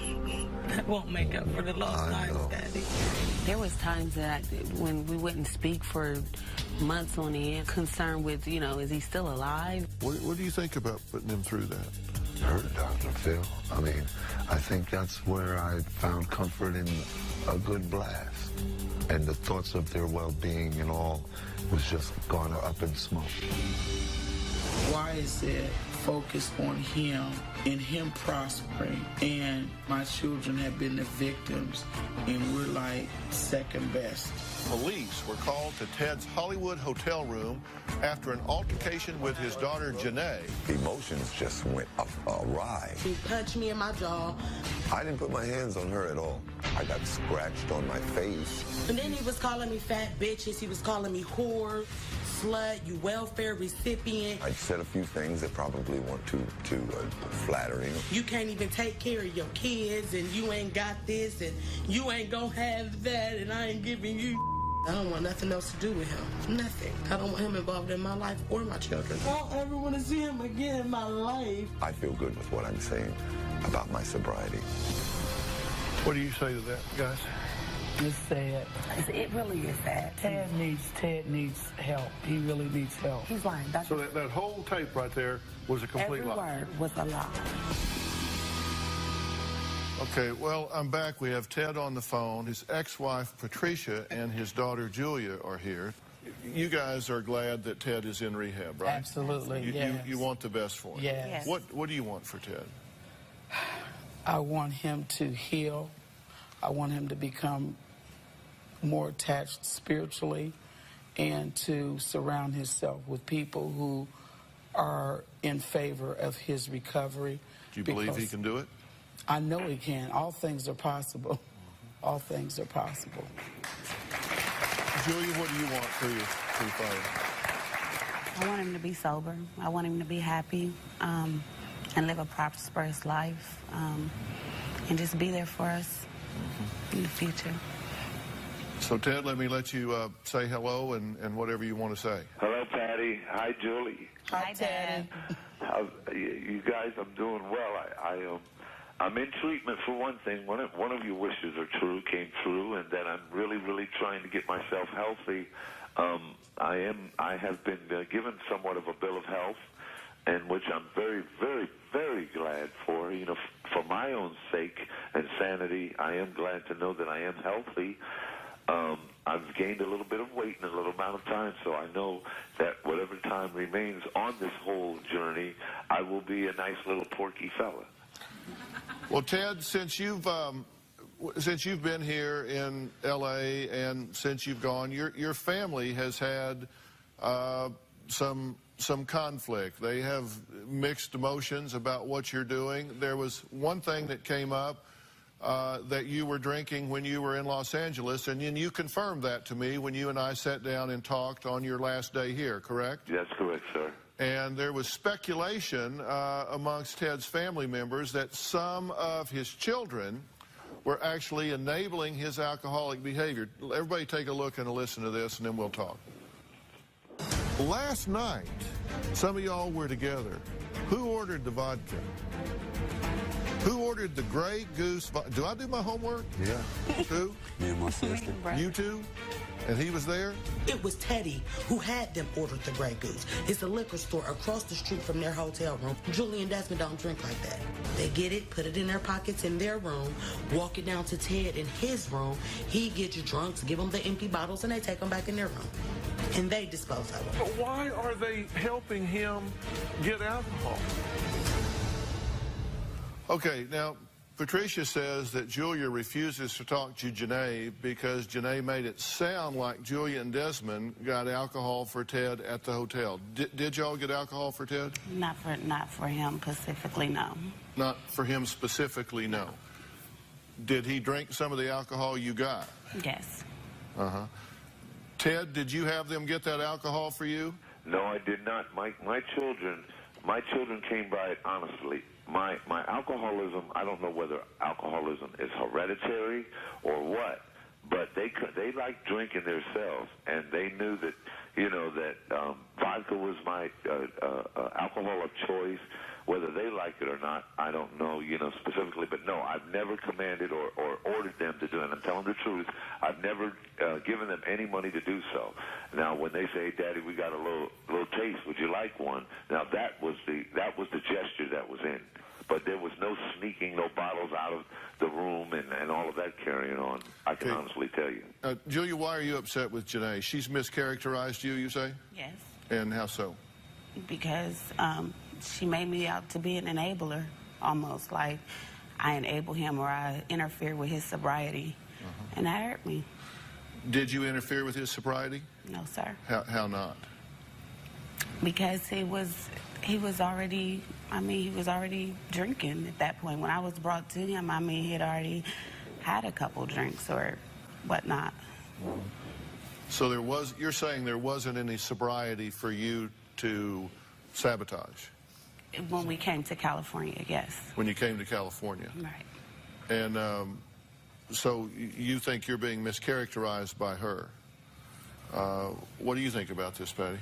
That won't make up for the lost times, Daddy. There was times that when we wouldn't speak for months on end, concerned with, is he still alive? What do you think about putting him through that? Hurt, Dr. Phill. I mean, I think that's where I found comfort in a good blast. And the thoughts of their well-being and all was just gone up in smoke. Why is it focused on him and him prospering, and my children have been the victims, and we're like second best? Police were called to Ted's Hollywood hotel room after an altercation with his daughter, Janae. Emotions just went awry. He punched me in my jaw. I didn't put my hands on her at all. I got scratched on my face. And then he was calling me fat bitches. He was calling me whore, slut, you welfare recipient. I said a few things that probably weren't too flattering. You can't even take care of your kids, and you ain't got this, and you ain't gonna have that, and I ain't giving you. I don't want nothing else to do with him. Nothing. I don't want him involved in my life or my children. I don't ever want to see him again in my life. I feel good with what I'm saying about my sobriety. What do you say to that, guys? It's sad. It really is sad. Ted needs help. He really needs help. He's lying. So that whole tape right there was a complete lie. Every word was a lie. Okay, well, I'm back. We have Ted on the phone. His ex-wife, Patricia, and his daughter, Julia, are here. You guys are glad that Ted is in rehab, right? Absolutely, yes. You want the best for him. Yes. What do you want for Ted? I want him to heal. I want him to become more attached spiritually and to surround himself with people who are in favor of his recovery. Do you believe he can do it? I know he can. All things are possible. All things are possible. Julia, what do you want for your father? I want him to be sober. I want him to be happy and live a prosperous life and just be there for us in the future. So, Ted, let me let you say hello and whatever you want to say. Hello, Patty. Hi, Julie. Hi, Ted. You guys, I'm doing well. I'm in treatment for one thing. One of your wishes came true, and that I'm really, really trying to get myself healthy. I have been given somewhat of a bill of health, and which I'm very, very, very glad for. You know, for my own sake and sanity, I am glad to know that I am healthy. I've gained a little bit of weight in a little amount of time, so I know that whatever time remains on this whole journey, I will be a nice little porky fella. Well, Ted, since you've been here in L.A. and since you've gone, your family has had some conflict. They have mixed emotions about what you're doing. There was one thing that came up that you were drinking when you were in Los Angeles, and you confirmed that to me when you and I sat down and talked on your last day here, correct? That's correct, sir. And there was speculation amongst Ted's family members that some of his children were actually enabling his alcoholic behavior. Everybody take a look and listen to this, and then we'll talk. Last night, some of y'all were together. Who ordered the vodka? Who ordered the Grey Goose vodka? Do I do my homework? Yeah. Who? Me and my sister. You two? And he was there? It was Teddy who had them order the Grey Goose. It's a liquor store across the street from their hotel room. Julie and Desmond don't drink like that. They get it, put it in their pockets in their room, walk it down to Ted in his room. He gets you drunks, give them the empty bottles, and they take them back in their room. And they dispose of them. But why are they helping him get alcohol? Okay, now, Patricia says that Julia refuses to talk to Janae because Janae made it sound like Julia and Desmond got alcohol for Ted at the hotel. Did y'all get alcohol for Ted? Not for him specifically, no. Not for him specifically, no. Did he drink some of the alcohol you got? Yes. Uh-huh. Ted, did you have them get that alcohol for you? No, I did not. My children came by it honestly. My alcoholism, I don't know whether alcoholism is hereditary or what, but they like drinking themselves, and they knew that, you know, that vodka was my alcohol of choice. Whether they like it or not, I don't know, you know, specifically. But no, I've never commanded or ordered them to do it. And I'm telling the truth. I've never given them any money to do so. Now, when they say, "Daddy, we got a little taste. Would you like one?" Now, that was the gesture that was in. But there was no sneaking, no bottles out of the room and all of that carrying on. I can honestly tell you. Julia, why are you upset with Janae? She's mischaracterized you say? Yes. And how so? Because she made me out to be an enabler, almost like I enable him or I interfere with his sobriety, and that hurt me. Did you interfere with his sobriety? No, sir. How not? Because he was already drinking at that point. When I was brought to him, he had already had a couple drinks or whatnot. So you're saying there wasn't any sobriety for you to sabotage? When we came to California, yes. When you came to California? Right. And so you think you're being mischaracterized by her. What do you think about this, Patty?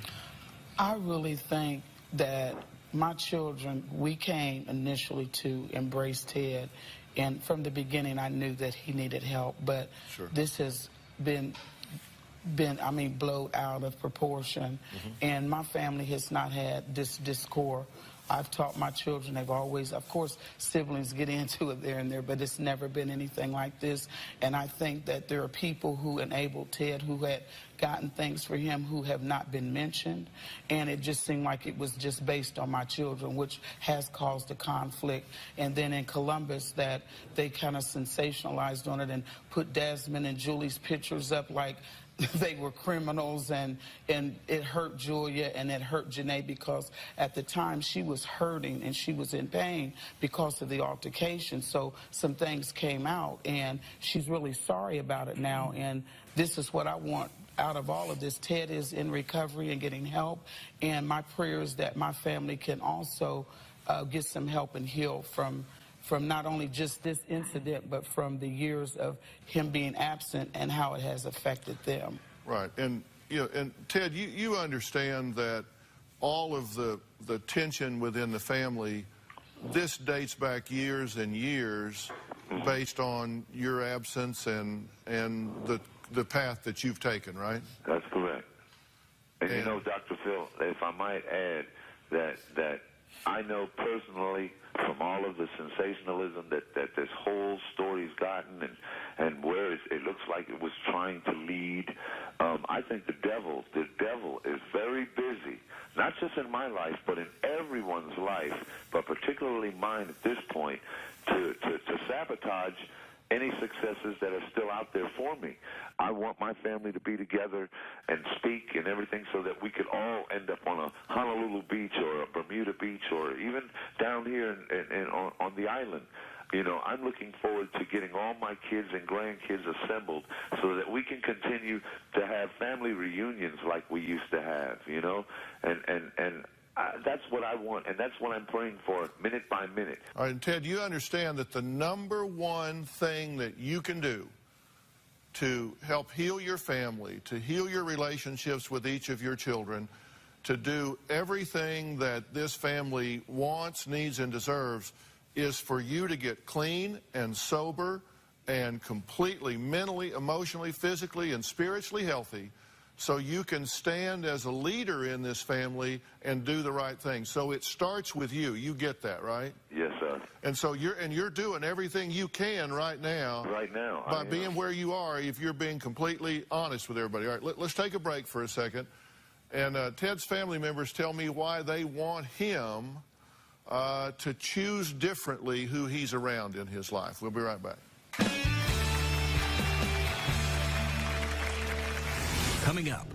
I really think that my children, we came initially to embrace Ted, and from the beginning I knew that he needed help, but this has been blown out of proportion, and my family has not had this discord. I've taught my children, they've always, of course, siblings get into it there and there, but it's never been anything like this. And I think that there are people who enabled Ted who had gotten things for him who have not been mentioned. And it just seemed like it was just based on my children, which has caused a conflict. And then in Columbus, that they kind of sensationalized on it and put Desmond and Julie's pictures up like they were criminals, and it hurt Julia and it hurt Janae because at the time she was hurting and she was in pain because of the altercation. So some things came out and she's really sorry about it now, and this is what I want out of all of this. Ted is in recovery and getting help, and my prayer is that my family can also get some help and heal from not only just this incident, but from the years of him being absent and how it has affected them. Right. And, you know, and Ted, you understand that all of the tension within the family, this dates back years and years based on your absence and the path that you've taken, right? That's correct. And you know, Dr. Phill, if I might add, that I know personally from all of the sensationalism that this whole story's gotten and where it looks like it was trying to lead, I think the devil is very busy, not just in my life, but in everyone's life, but particularly mine at this point, to sabotage any successes that are still out there for me. I want my family to be together and speak and everything so that we could all end up on a Honolulu beach or a Bermuda beach or even down here on the island. You know, I'm looking forward to getting all my kids and grandkids assembled so that we can continue to have family reunions like we used to have, you know, and that's what I want, and that's what I'm praying for minute by minute. All right, and Ted, you understand that the number one thing that you can do to help heal your family, to heal your relationships with each of your children, to do everything that this family wants, needs, and deserves is for you to get clean and sober and completely mentally, emotionally, physically, and spiritually healthy so you can stand as a leader in this family and do the right thing. So it starts with you. You get that, right? Yes, sir. And so you're doing everything you can right now. Right now. By being where you are, if you're being completely honest with everybody. All right, let's take a break for a second. And Ted's family members tell me why they want him to choose differently who he's around in his life. We'll be right back. Coming up,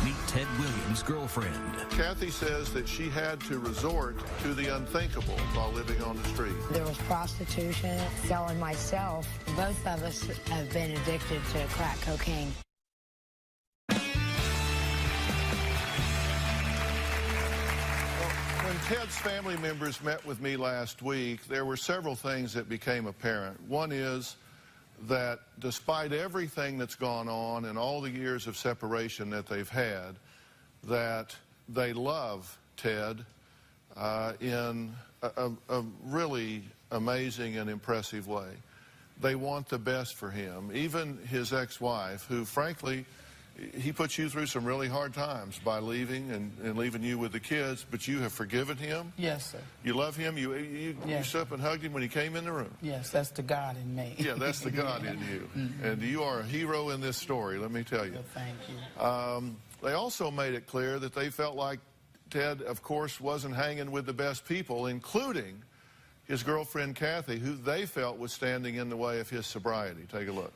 meet Ted Williams' girlfriend. Kathy says that she had to resort to the unthinkable while living on the street. There was prostitution, selling myself. Both of us have been addicted to crack cocaine. When Ted's family members met with me last week, there were several things that became apparent. One is that despite everything that's gone on and all the years of separation that they've had, that they love Ted in a really amazing and impressive way. They want the best for him. Even his ex-wife, who frankly, he put you through some really hard times by leaving and leaving you with the kids, but you have forgiven him. Yes, sir. You love him. You stood up and hugged him when he came in the room. Yes, that's the God in me. Yeah, that's the God in you. Mm-hmm. And you are a hero in this story, let me tell you. Well, thank you. They also made it clear that they felt like Ted, of course, wasn't hanging with the best people, including his girlfriend, Kathy, who they felt was standing in the way of his sobriety. Take a look.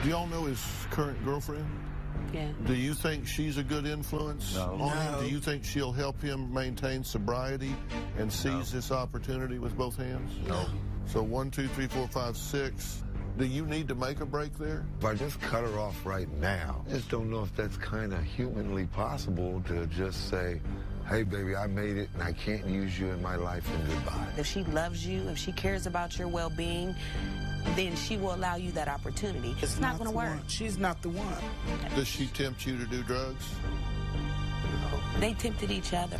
Do y'all know his current girlfriend? Yeah. Do you think she's a good influence on him? Do you think she'll help him maintain sobriety and seize this opportunity with both hands? No. So 1, 2, 3, 4, 5, 6. Do you need to make a break there? If I just cut her off right now, I just don't know if that's kind of humanly possible to just say, hey, baby, I made it, and I can't use you in my life, and goodbye. If she loves you, if she cares about your well-being, then she will allow you that opportunity. It's not going to work. She's not the one. Does she tempt you to do drugs? They tempted each other.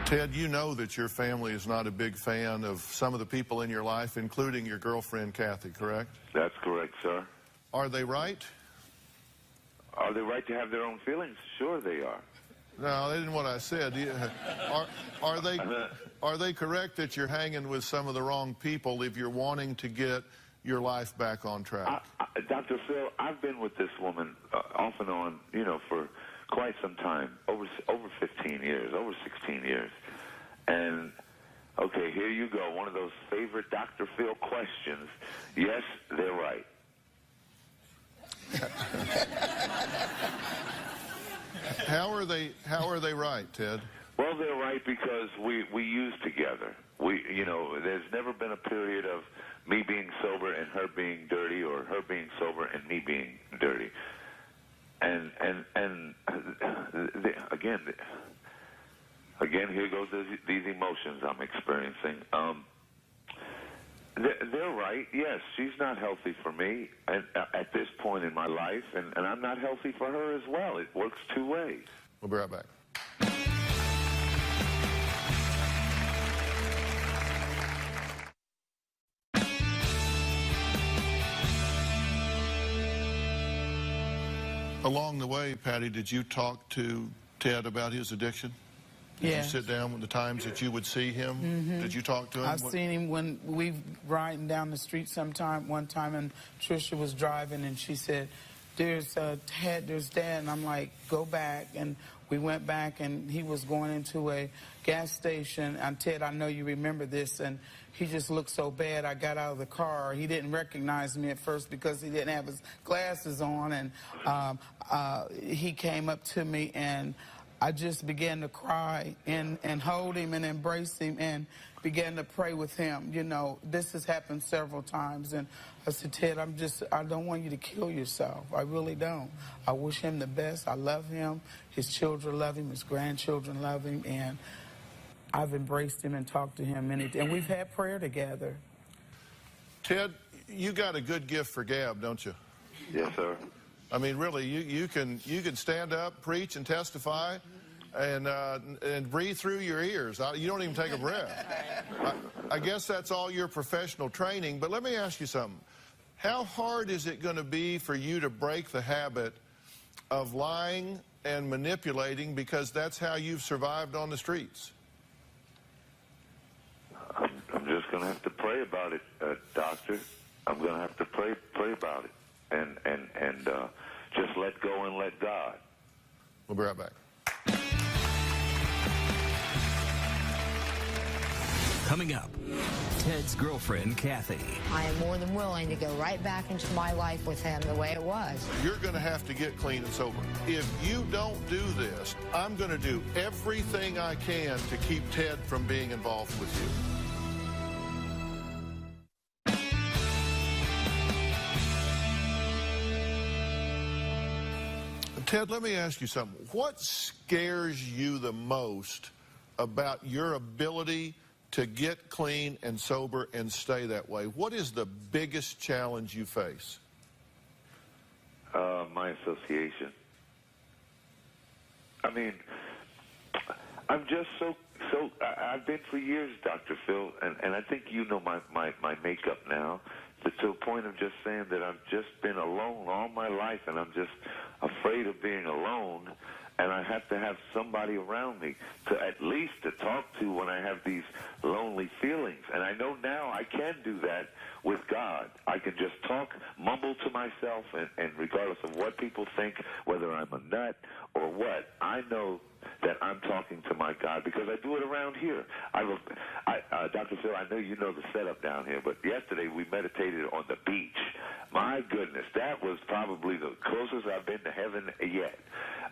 Ted, you know that your family is not a big fan of some of the people in your life, including your girlfriend, Kathy, correct? That's correct, sir. Are they right? Are they right to have their own feelings? Sure they are. No, that isn't what I said. Are they correct that you're hanging with some of the wrong people if you're wanting to get your life back on track? Dr. Phill, I've been with this woman off and on, you know, for quite some time, over 15 years, over 16 years. And, okay, here you go, one of those favorite Dr. Phill questions. Yes, they're right. How are they right, Ted? Well, they're right because we use together. You know, there's never been a period of me being sober and her being dirty, or her being sober and me being dirty. And again, here goes these emotions I'm experiencing. They're right. Yes, she's not healthy for me at this point in my life, and I'm not healthy for her as well. It works two ways. We'll be right back. Along the way, Patty, did you talk to Ted about his addiction? Did you sit down with the times that you would see him? Mm-hmm. Did you talk to him? I've seen him when we riding down the street one time, and Trisha was driving, and she said, there's Ted, there's Dad, and I'm like, go back, and we went back, and he was going into a gas station, and Ted, I know you remember this, and he just looked so bad. I got out of the car. He didn't recognize me at first because he didn't have his glasses on, and he came up to me, and I just began to cry and hold him and embrace him and began to pray with him. You know, this has happened several times. And I said, Ted, I don't want you to kill yourself. I really don't. I wish him the best. I love him. His children love him. His grandchildren love him. And I've embraced him and talked to him. And we've had prayer together. Ted, you got a good gift for gab, don't you? Yes, sir. I mean, really, you can stand up, preach, and testify, and breathe through your ears. You don't even take a breath. I guess that's all your professional training. But let me ask you something. How hard is it going to be for you to break the habit of lying and manipulating, because that's how you've survived on the streets? I'm just going to have to pray about it, Doctor. I'm going to have to pray about it. And just let go and let God. We'll be right back. Coming up, Ted's girlfriend, Kathy. I am more than willing to go right back into my life with him the way it was. You're going to have to get clean and sober. If you don't do this, I'm going to do everything I can to keep Ted from being involved with you. Ted, let me ask you something. What scares you the most about your ability to get clean and sober and stay that way? What is the biggest challenge you face? My association. I mean, I'm just so I've been for years, Dr. Phill, and I think you know my makeup now, to a point of just saying that I've just been alone all my life, and I'm just afraid of being alone, and I have to have somebody around me to at least to talk to when I have these lonely feelings. And I know now I can do that with God. I can just talk, mumble to myself, and regardless of what people think, whether I'm a nut or what, I know that I'm talking to my God, because I do it around here. Dr. Phill, I know you know the setup down here, but yesterday we meditated on the beach. My goodness, that was probably the closest I've been to heaven yet.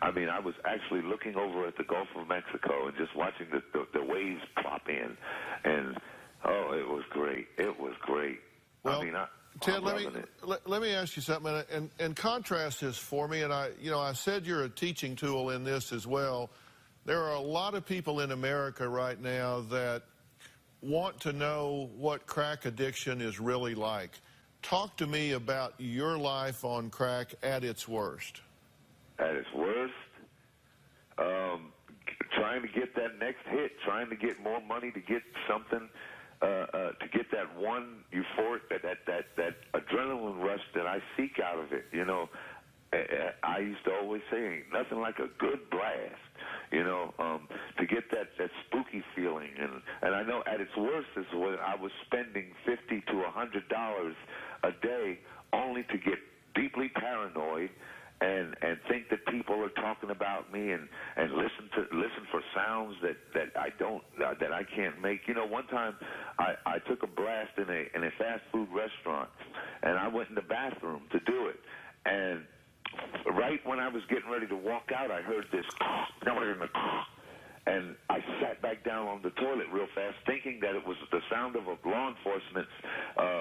I mean, I was actually looking over at the Gulf of Mexico and just watching the waves plop in, and oh, it was great. It was great. Well, I mean, Ted, let me ask you something, and contrast this for me. And I said you're a teaching tool in this as well. There are a lot of people in America right now that want to know what crack addiction is really like. Talk to me about your life on crack at its worst. At its worst, trying to get that next hit, trying to get more money to get something, to get that one euphoric, that adrenaline rush that I seek out of it. You know, I used to always say, ain't nothing like a good blast. You know, to get that spooky feeling, and I know at its worst is when I was spending $50 to $100 a day only to get deeply paranoid and think that people are talking about me and listen for sounds that I can't make. You know, one time I took a blast in a fast food restaurant, and I went in the bathroom to do it, and right when I was getting ready to walk out, I heard this, and I sat back down on the toilet real fast, thinking that it was the sound of a law enforcement's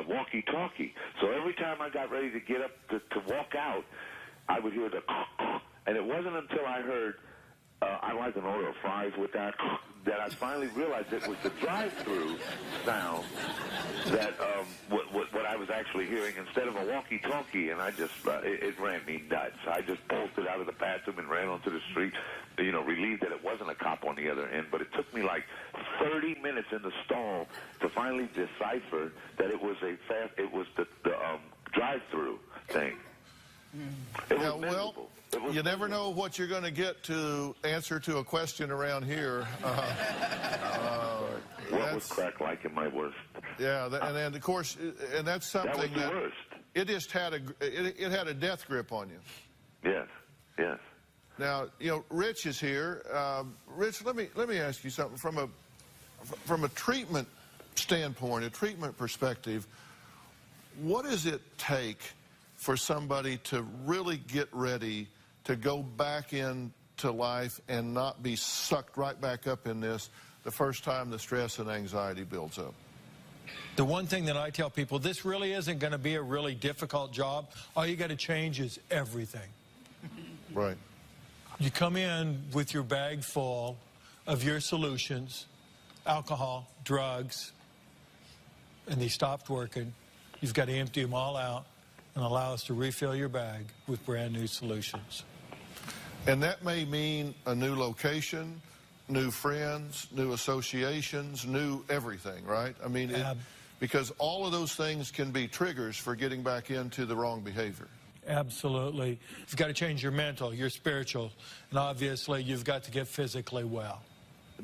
walkie-talkie. So every time I got ready to get up to walk out, I would hear the, and it wasn't until I heard, I like an order of fries with that, that I finally realized it was the drive-through sound that what I was actually hearing instead of a walkie-talkie, and I just it ran me nuts. I just bolted out of the bathroom and ran onto the street, you know, relieved that it wasn't a cop on the other end. But it took me like 30 minutes in the stall to finally decipher that it was the drive-through thing. Yeah, well, you never know what you're going to get to answer to a question around here. What was crack like in my worst? Yeah, and of course, and that's something that was the worst. It just had it had a death grip on you. Yes, yes. Now, you know, Rich is here. Rich, let me ask you something from a treatment standpoint, a treatment perspective. What does it take for somebody to really get ready to go back into life and not be sucked right back up in this the first time the stress and anxiety builds up? The one thing that I tell people, this really isn't going to be a really difficult job. All you got to change is everything. Right. You come in with your bag full of your solutions, alcohol, drugs, and they stopped working. You've got to empty them all out and allow us to refill your bag with brand new solutions. And that may mean a new location, new friends, new associations, new everything, right? I mean, because all of those things can be triggers for getting back into the wrong behavior. Absolutely. You've got to change your mental, your spiritual, and obviously you've got to get physically well.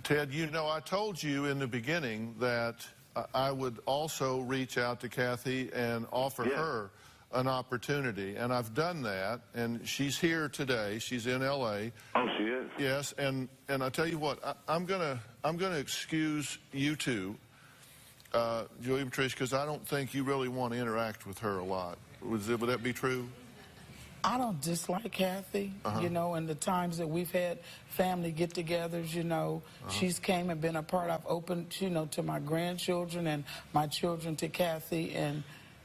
Ted, you know, I told you in the beginning that I would also reach out to Kathy and offer her an opportunity, and I've done that, and she's here today. She's in L.A. Oh, she is? Yes, and I tell you what, I'm gonna excuse you two, Julie and Patricia, because I don't think you really want to interact with her a lot. Would that be true? I don't dislike Kathy, you know, and the times that we've had family get-togethers, you know, she's came and been a part. I've opened, you know, to my grandchildren and my children to Kathy, and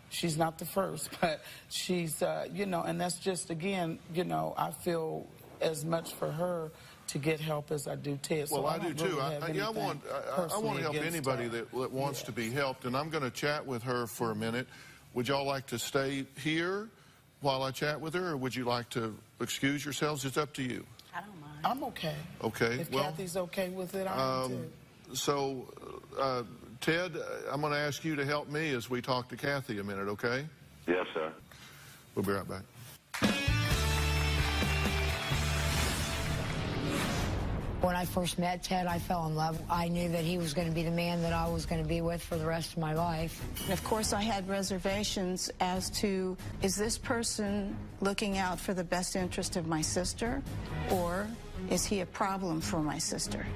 she's not the first, but she's, you know, and that's just, again, you know, I feel as much for her to get help as I do Ted. Well, so I do too. Really I want to help anybody that wants to be helped, and I'm going to chat with her for a minute. Would y'all like to stay here while I chat with her, or would you like to excuse yourselves? It's up to you. I don't mind. I'm okay. Okay. If Kathy's okay with it, I am too. So, Ted, I'm going to ask you to help me as we talk to Kathy a minute, okay? Yes, sir. We'll be right back. When I first met Ted, I fell in love. I knew that he was going to be the man that I was going to be with for the rest of my life. And of course, I had reservations as to, is this person looking out for the best interest of my sister, or is he a problem for my sister?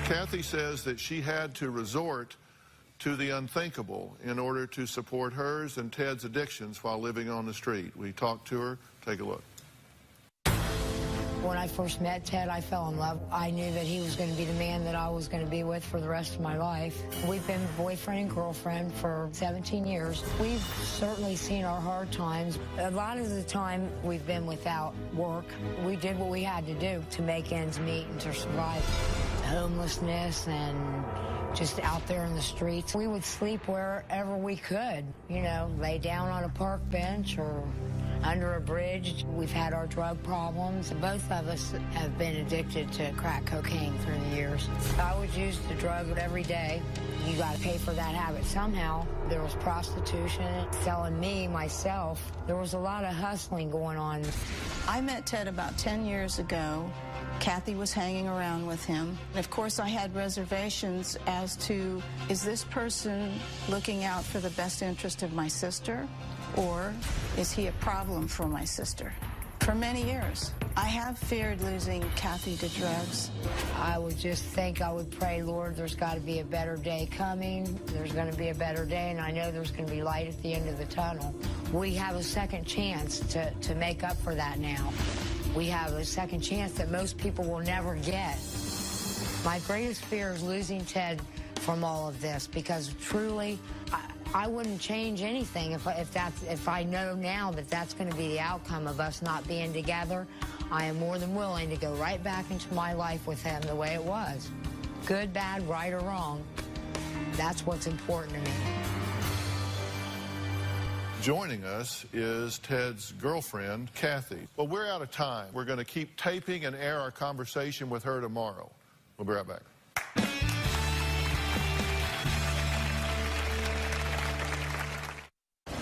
Kathy says that she had to resort to the unthinkable in order to support hers and Ted's addictions while living on the street. We talked to her. Take a look. When I first met Ted, I fell in love. I knew that he was going to be the man that I was going to be with for the rest of my life. We've been boyfriend and girlfriend for 17 years. We've certainly seen our hard times. A lot of the time, we've been without work. We did what we had to do to make ends meet and to survive homelessness and just out there in the streets. We would sleep wherever we could, you know, lay down on a park bench or under a bridge. We've had our drug problems. Both of us have been addicted to crack cocaine through the years. I would use the drug every day. You got to pay for that habit somehow. There was prostitution, selling me, myself. There was a lot of hustling going on. I met Ted about 10 years ago. Kathy was hanging around with him. And of course, I had reservations as to, is this person looking out for the best interest of my sister, or is he a problem for my sister? For many years, I have feared losing Kathy to drugs. I would just think, I would pray, Lord, there's got to be a better day coming. There's going to be a better day, and I know there's going to be light at the end of the tunnel. We have a second chance to make up for that now. We have a second chance that most people will never get. My greatest fear is losing Ted from all of this, because truly, I wouldn't change anything if I know now that that's going to be the outcome of us not being together. I am more than willing to go right back into my life with him the way it was. Good, bad, right, or wrong. That's what's important to me. Joining us is Ted's girlfriend, Kathy. Well, we're out of time. We're going to keep taping and air our conversation with her tomorrow. We'll be right back.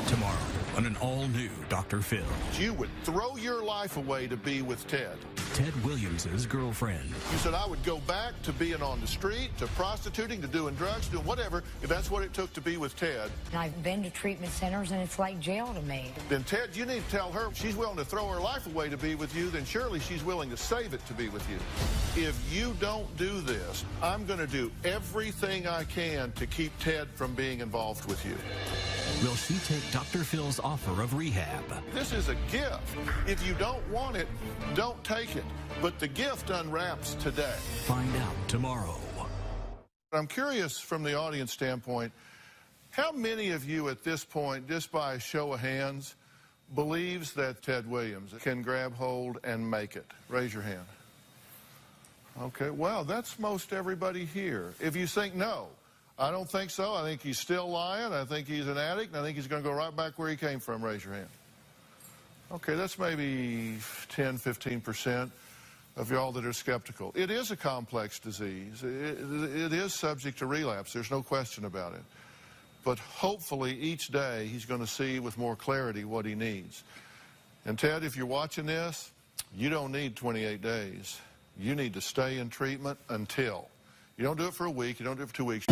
Tomorrow on an all-new Dr. Phill. You would throw your life away to be with Ted. Ted Williams' girlfriend. You said, I would go back to being on the street, to prostituting, to doing drugs, doing whatever, if that's what it took to be with Ted. I've been to treatment centers, and it's like jail to me. Then, Ted, you need to tell her if she's willing to throw her life away to be with you, then surely she's willing to save it to be with you. If you don't do this, I'm going to do everything I can to keep Ted from being involved with you. Will she take Dr. Phil's offer of rehab? This is a gift. If you don't want it, don't take it. But the gift unwraps today. Find out tomorrow. I'm curious from the audience standpoint, how many of you at this point, just by a show of hands, believes that Ted Williams can grab hold and make it? Raise your hand. Okay, well, that's most everybody here. If you think no, I don't think so. I think he's still lying. I think he's an addict. And I think he's going to go right back where he came from. Raise your hand. Okay, that's maybe 10, 15% of y'all that are skeptical. It is a complex disease. It is subject to relapse. There's no question about it. But hopefully each day he's going to see with more clarity what he needs. And Ted, if you're watching this, you don't need 28 days. You need to stay in treatment until. You don't do it for a week. You don't do it for 2 weeks.